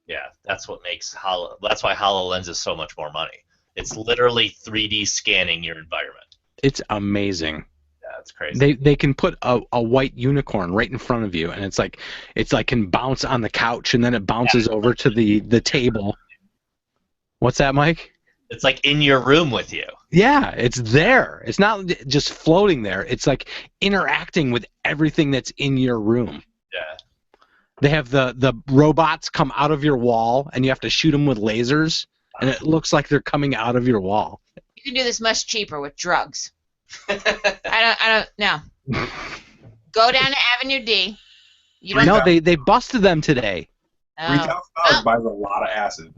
Yeah, that's what makes That's why HoloLens is so much more money. It's literally 3D scanning your environment. it's amazing. Yeah, it's crazy. They can put a white unicorn right in front of you, and it's like can bounce on the couch, and then it bounces over to the table. What's that, Mike? It's like in your room with you. Yeah, it's there. It's not just floating there. It's like interacting with everything that's in your room. Yeah. They have the robots come out of your wall, and you have to shoot them with lasers, and it looks like they're coming out of your wall. You can do this much cheaper with drugs. I don't know. Go down to Avenue D. You don't. No, they busted them today. $3,000 buys a lot of acid.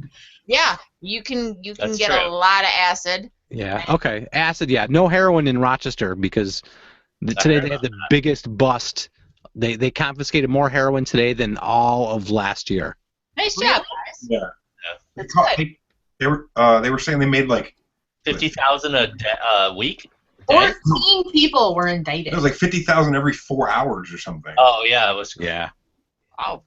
Yeah, you can That's get true. a lot of acid. Yeah. Okay. Acid. Yeah. No heroin in Rochester because today heard they had the about that. biggest bust. They confiscated more heroin today than all of last year. Nice job, guys. Yeah. That's good. They were saying they made like 50,000 a week. Day? 14 people were indicted. it was like 50,000 every 4 hours or something. Oh yeah, it was. Yeah. Oh,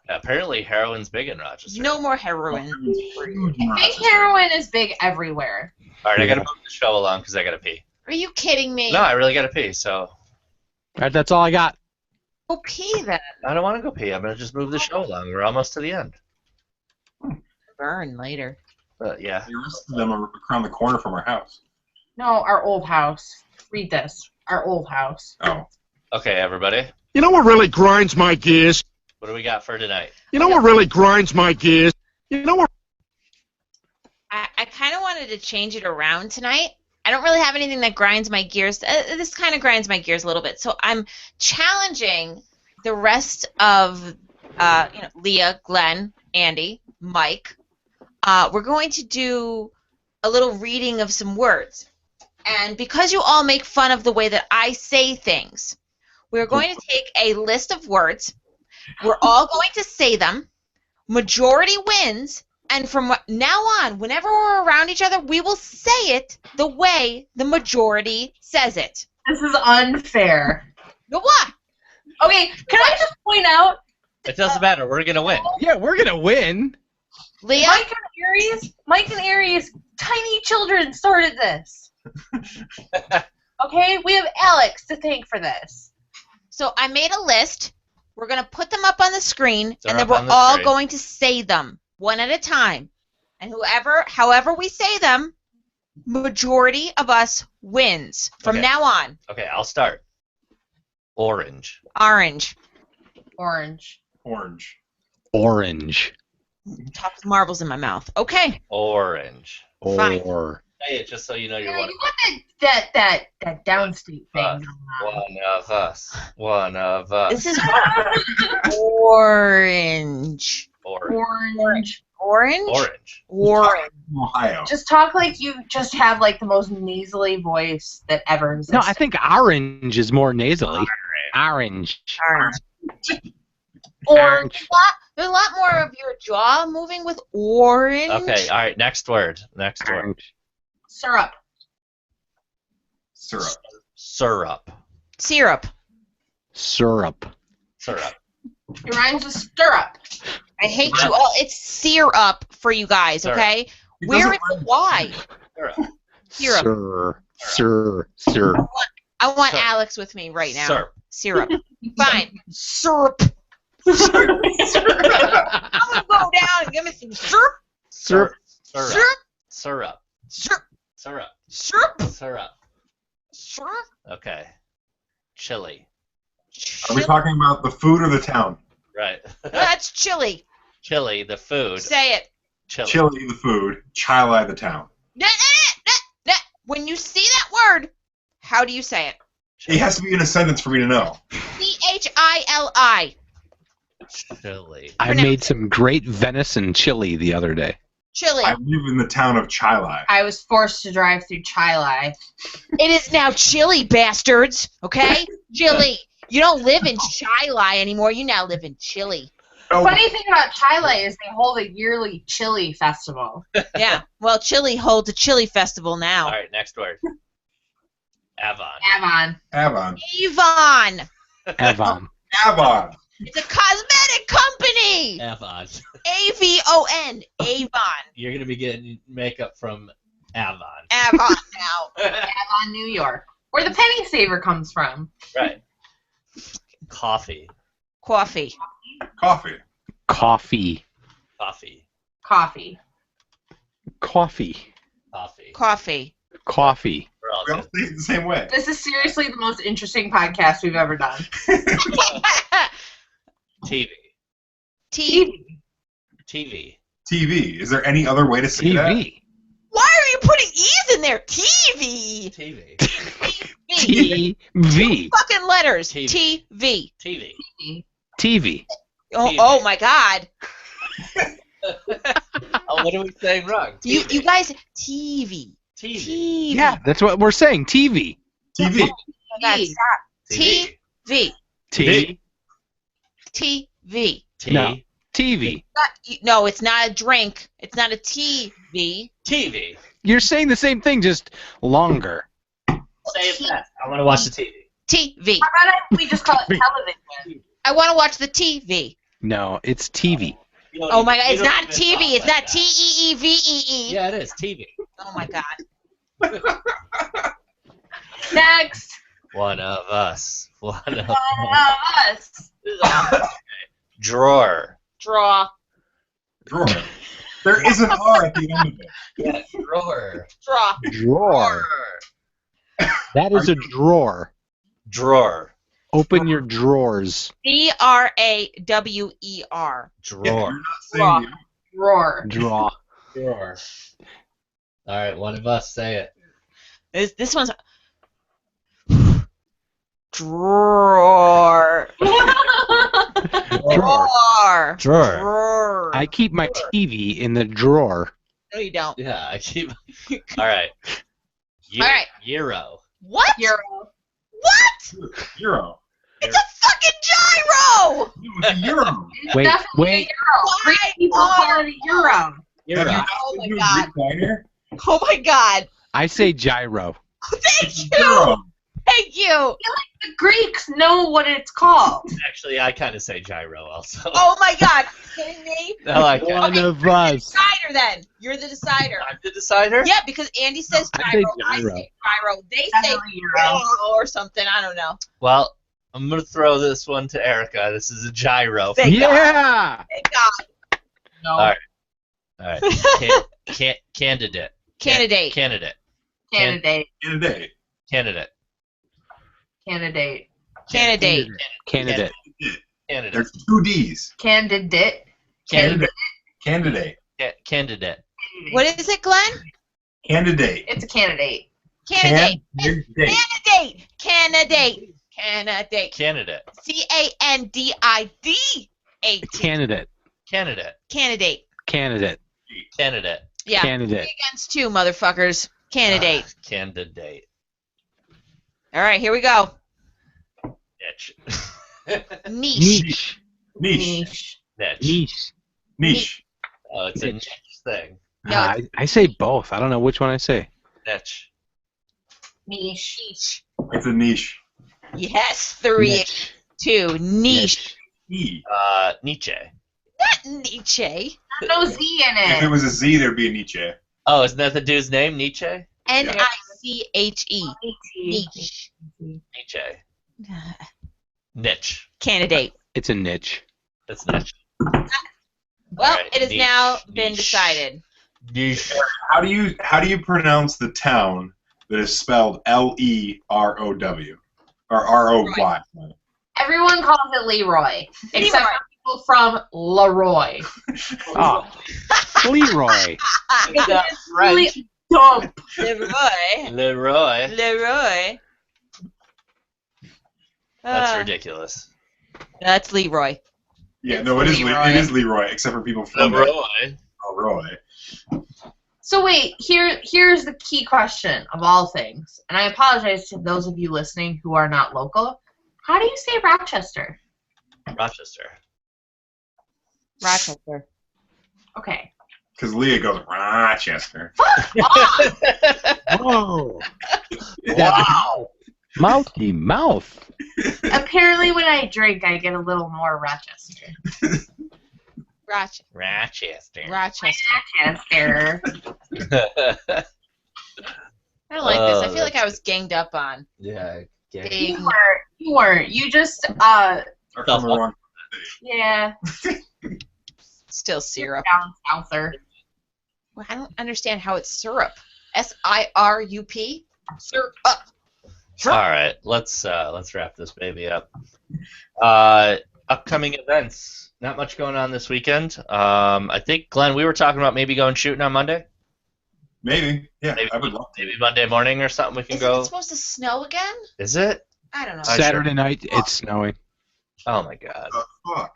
Apparently heroin's big in Rochester. no more heroin. I think heroin is big everywhere. All right, I gotta Yeah. move the show along because I gotta pee. Are you kidding me? No, I really gotta pee. So All right. That's all I got. Go pee then. I don't want to go pee. I'm gonna just move the show along. We're almost to the end. Burn later. But yeah. They arrested them around the corner from our house. No, our old house. Read this. Our old house. Oh. Okay, everybody. You know what really grinds my gears? What do we got for tonight? You know what really grinds my gears? You know what? I kind of wanted to change it around tonight. I don't really have anything that grinds my gears. This kind of grinds my gears a little bit. So I'm challenging the rest of, Leah, Glenn, Andy, Mike. We're going to do a little reading of some words. And because you all make fun of the way that I say things, we're going to take a list of words. We're all going to say them. Majority wins. And from now on, whenever we're around each other, we will say it the way the majority says it. This is unfair. No, what? Okay, can I just point out, It doesn't matter. We're gonna win. Yeah, we're gonna win. Leah? Mike and Aries, tiny children started this. Okay, we have Alex to thank for this. So I made a list. We're going to put them up on the screen, They're and then up we're on the all screen. going to say them one at a time. And however we say them, majority of us wins from Okay. now on. Okay, I'll start. Orange. Orange. Orange. Orange. Orange. Top of marbles in my mouth. Okay. Orange. Fine. Or say it just so you know you're You one. got that downstate thing Uh, going on. One of us. One of us. This is orange. Orange. Orange. Orange? Orange. Ohio. Just talk like you just have like the most nasally voice that ever exists. No, I think orange is more nasally. Orange. Orange. Orange. There's a lot more of your jaw moving with orange. Okay, all right, next word. Next word. Orange. syrup. Syrup. Syrup. Syrup. Syrup. Syrup. It rhymes with stirrup. I hate you all. It's syrup for you guys, Syrup. okay? It Where doesn't is the rhyme. Y? Syrup. Syrup. Sir. I want Syrup. Alex with me right now. Syrup. Syrup. Fine. Syrup. I'm gonna go down and give me some syrup. Syrup. Syrup. Syrup. Syrup. Syrup. Syrup. Syrup. Syrup. Syrup. Okay. Chili. Are we talking about the food or the town? Right. That's chili. Chili, the food. Say it. Chili. Chili, the food. Chili, the town. When you see that word, how do you say it? It has to be in a sentence for me to know. Chili. Chili. I made some great venison chili the other day. Chili. I live in the town of Chili. I was forced to drive through Chili. It is now chili, bastards. Okay? Chili. You don't live in Chili anymore. You now live in Chile. The Oh, funny thing about Chile is they hold a yearly chili festival. Yeah. Well, Chile holds a chili festival now. All right, next word. Avon. Avon. Avon. Avon. Avon. Avon. It's a cosmetic company. Avon. Avon. Avon. You're going to be getting makeup from Avon. Avon now. Avon, New York. Where the penny saver comes from. Right. Coffee. Coffee. Coffee. Coffee. Coffee. Coffee. Coffee. Coffee. Coffee. Coffee. We're all We all good. say it the same way. This is seriously the most interesting podcast we've ever done. TV. TV. TV. TV. Is there any other way to say that? TV. Why are you putting E's in there? TV. TV. TV. TV. Fucking letters. TV. TV. TV. TV. Oh, TV. oh my God. Oh, what are we saying wrong? You TV. you guys TV. TV. TV. Yeah, that's what we're saying. TV. TV. Oh my God, stop. TV. TV. T. TV. T. No. TV. No, it's not a drink. It's not a TV. TV. You're saying the same thing, just longer. Say it fast. I want to watch the TV. TV. How about if we just call it television? I want to watch the TV. No, it's TV. You don't Oh even- my God, you it's don't not even TV. talk It's like not that. TEEVEE. Yeah, it is. TV. Oh my God. Next. One of us. One of Us. Drawer. Draw. Drawer. There is an R at the end of it. Yeah, drawer. Draw. Drawer. That is a drawer. Drawer. Open your drawers. DRAWER. Yeah, Drawer. you're not saying the Roar. Draw. Drawer. All right, one of us say it. This one's drawer. Drawer. Drawer. Drawer. Drawer. I keep my TV in the drawer. No, you don't. Yeah, I keep. All right. All right. Euro. What? Euro. What? Euro. It's a fucking gyro. It's a euro. It's Wait, definitely wait. a euro. Greek people call it a euro. Have you Euro. not Oh my been to God. a Greek diner? Oh my God. I say gyro. Thank you. Euro. Thank you. The Greeks know what it's called. Actually, I kind of say gyro also. Oh my God. Are you kidding me? I like it. One Okay, of you're the us. decider then. You're the decider. I'm the decider? Yeah, because Andy says I say gyro. I gyro. say gyro. They say Definitely euro. gyro or something. I don't know. Well, I'm going to throw this one to Erica. This is a gyro. Thank God. Yeah. Thank God. No. All right. All right. Candidate. Candidate. Candidate. Candidate. Candidate. Candidate. Candidate. Candidate. Candidate. Candidate. There's two D's. Candidate. Candidate. Candidate. Candidate. What is it, Glenn? Candidate. It's a candidate. Candidate. Candidate. Candidate. Candidate. Candidate. Candidate. C-A-N-D-I-D-A-T. Candidate. Candidate. Candidate. Candidate. Candidate. Yeah. Candidate. Against two, motherfuckers. Candidate. Candidate. All right, here we go. Niche. Niche. Niche. Niche. Niche. Niche. Niche. Oh, it's a niche thing. No, I say both. I don't know which one I say. Niche. niche. It's a niche. Yes, 3, Niche. 2. Niche. E. Nietzsche. Not Nietzsche. There's no Z in If it it. was a Z, there'd be a Nietzsche. Oh, isn't that the dude's name? Nietzsche? N-I-C-H-E. Niche. Nietzsche. Niche. Candidate. It's a niche. That's niche. Well, Alright, it has niche, now been niche. decided. Niche. How do you pronounce the town that is spelled Lerow or R-O-Y? Everyone calls it Leroy, except for people from Leroy. Oh, Leroy. It's really dumb. Leroy. Leroy. Leroy. That's ridiculous. That's Leroy. Yeah, no, it is Leroy. it is Leroy, except for people from Leroy. Leroy. So wait, here's the key question of all things, and I apologize to those of you listening who are not local. How do you say Rochester? Rochester. Rochester. Okay. Because Leah goes Rochester. Whoa. Wow. Mouthy mouth. Apparently, when I drink, I get a little more Rochester. Rochester. Rochester. Rochester. Rochester. I don't like this. I Oh, feel like I was ganged up on. Yeah. Dang. You weren't. You just Or from the wrong. yeah, Still syrup. down souther. Well, I don't understand how it's syrup. S-I-R-U-P? Syrup. All right, let's wrap this baby up. Upcoming events. Not much going on this weekend. I think Glenn, we were talking about maybe going shooting on Monday. Maybe. Yeah, Maybe, I would love maybe Monday morning or something. We can Is go. it supposed to snow again? Is it? I don't know. Saturday night, it's snowing. Oh my god. to. Fuck.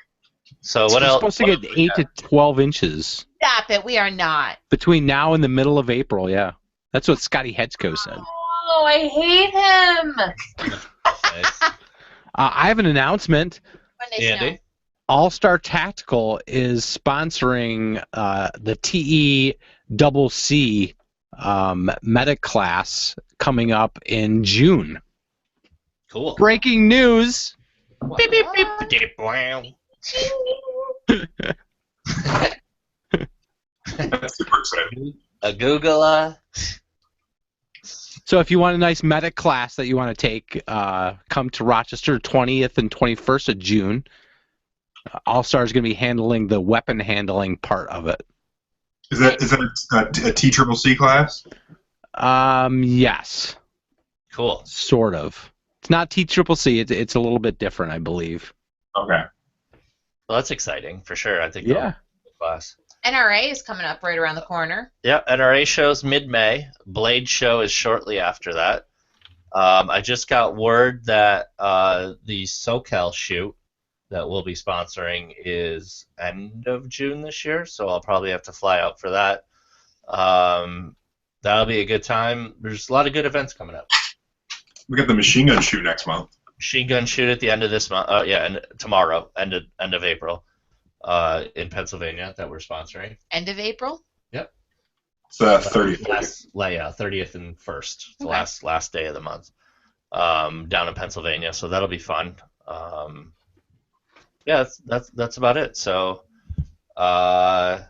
So It's what else? supposed to get 8 to 12 inches Stop it. We are not. between now and the middle of April. Yeah, that's what Scotty Hetzko said. Oh, I hate him. Nice. I have an announcement. Monday snow. Andy? All Star Tactical is sponsoring the TECC meta class coming up in June. Cool. Breaking news! Beep, beep, beep, beep, wow. That's super exciting. A Google. So if you want a nice meta class that you want to take, come to Rochester 20th and 21st of June. All Star is going to be handling the weapon handling part of it. Is that a TCCC class? Yes, Cool. sort of. It's not TCCC. It's a little bit different, I believe. Okay. Well, that's exciting for sure. I think. Yeah. that'll be a good class. NRA is coming up right around the corner. Yeah, NRA show's mid-May. Blade show is shortly after that. I just got word that the SoCal shoot that we'll be sponsoring is end of June this year, so I'll probably have to fly out for that. That'll be a good time. There's a lot of good events coming up. We got the machine gun shoot next month. Machine gun shoot at the end of this month. And tomorrow, end of April, in Pennsylvania that we're sponsoring. End of April? It's the 30th. 30th and 1st, the Okay. last day of the month, down in Pennsylvania. So that'll be fun. Yeah, that's about it. So, yeah,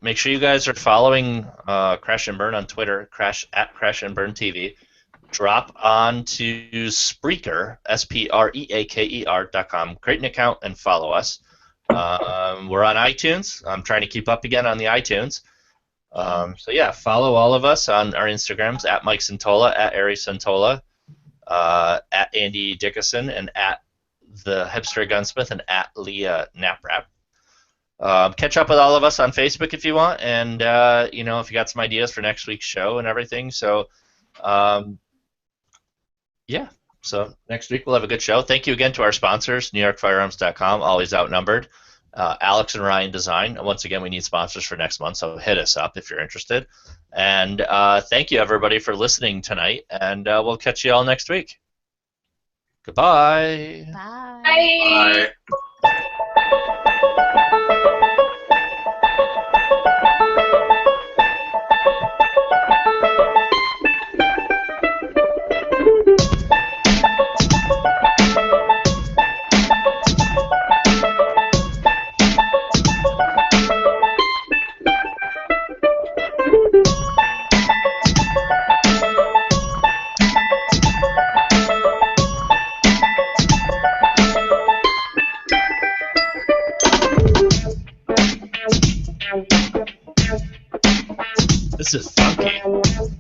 make sure you guys are following Crash and Burn on Twitter, at Crash and Burn TV. Drop on to Spreaker, SPREAKER.com. Create an account and follow us. We're on iTunes. I'm trying to keep up again on the iTunes. So yeah, follow all of us on our Instagrams at Mike Santola, at Ari Santola, at Andy Dickinson, and at the Hipster Gunsmith, and at Leah Knaprap. catch up with all of us on Facebook if you want, and if you got some ideas for next week's show and everything. So, yeah. So next week we'll have a good show. Thank you again to our sponsors, NewYorkFirearms.com, always outnumbered. Alex and Ryan Design. Once again, we need sponsors for next month, so hit us up if you're interested. And thank you, everybody, for listening tonight, and we'll catch you all next week. Goodbye. Bye. Bye. This is funky.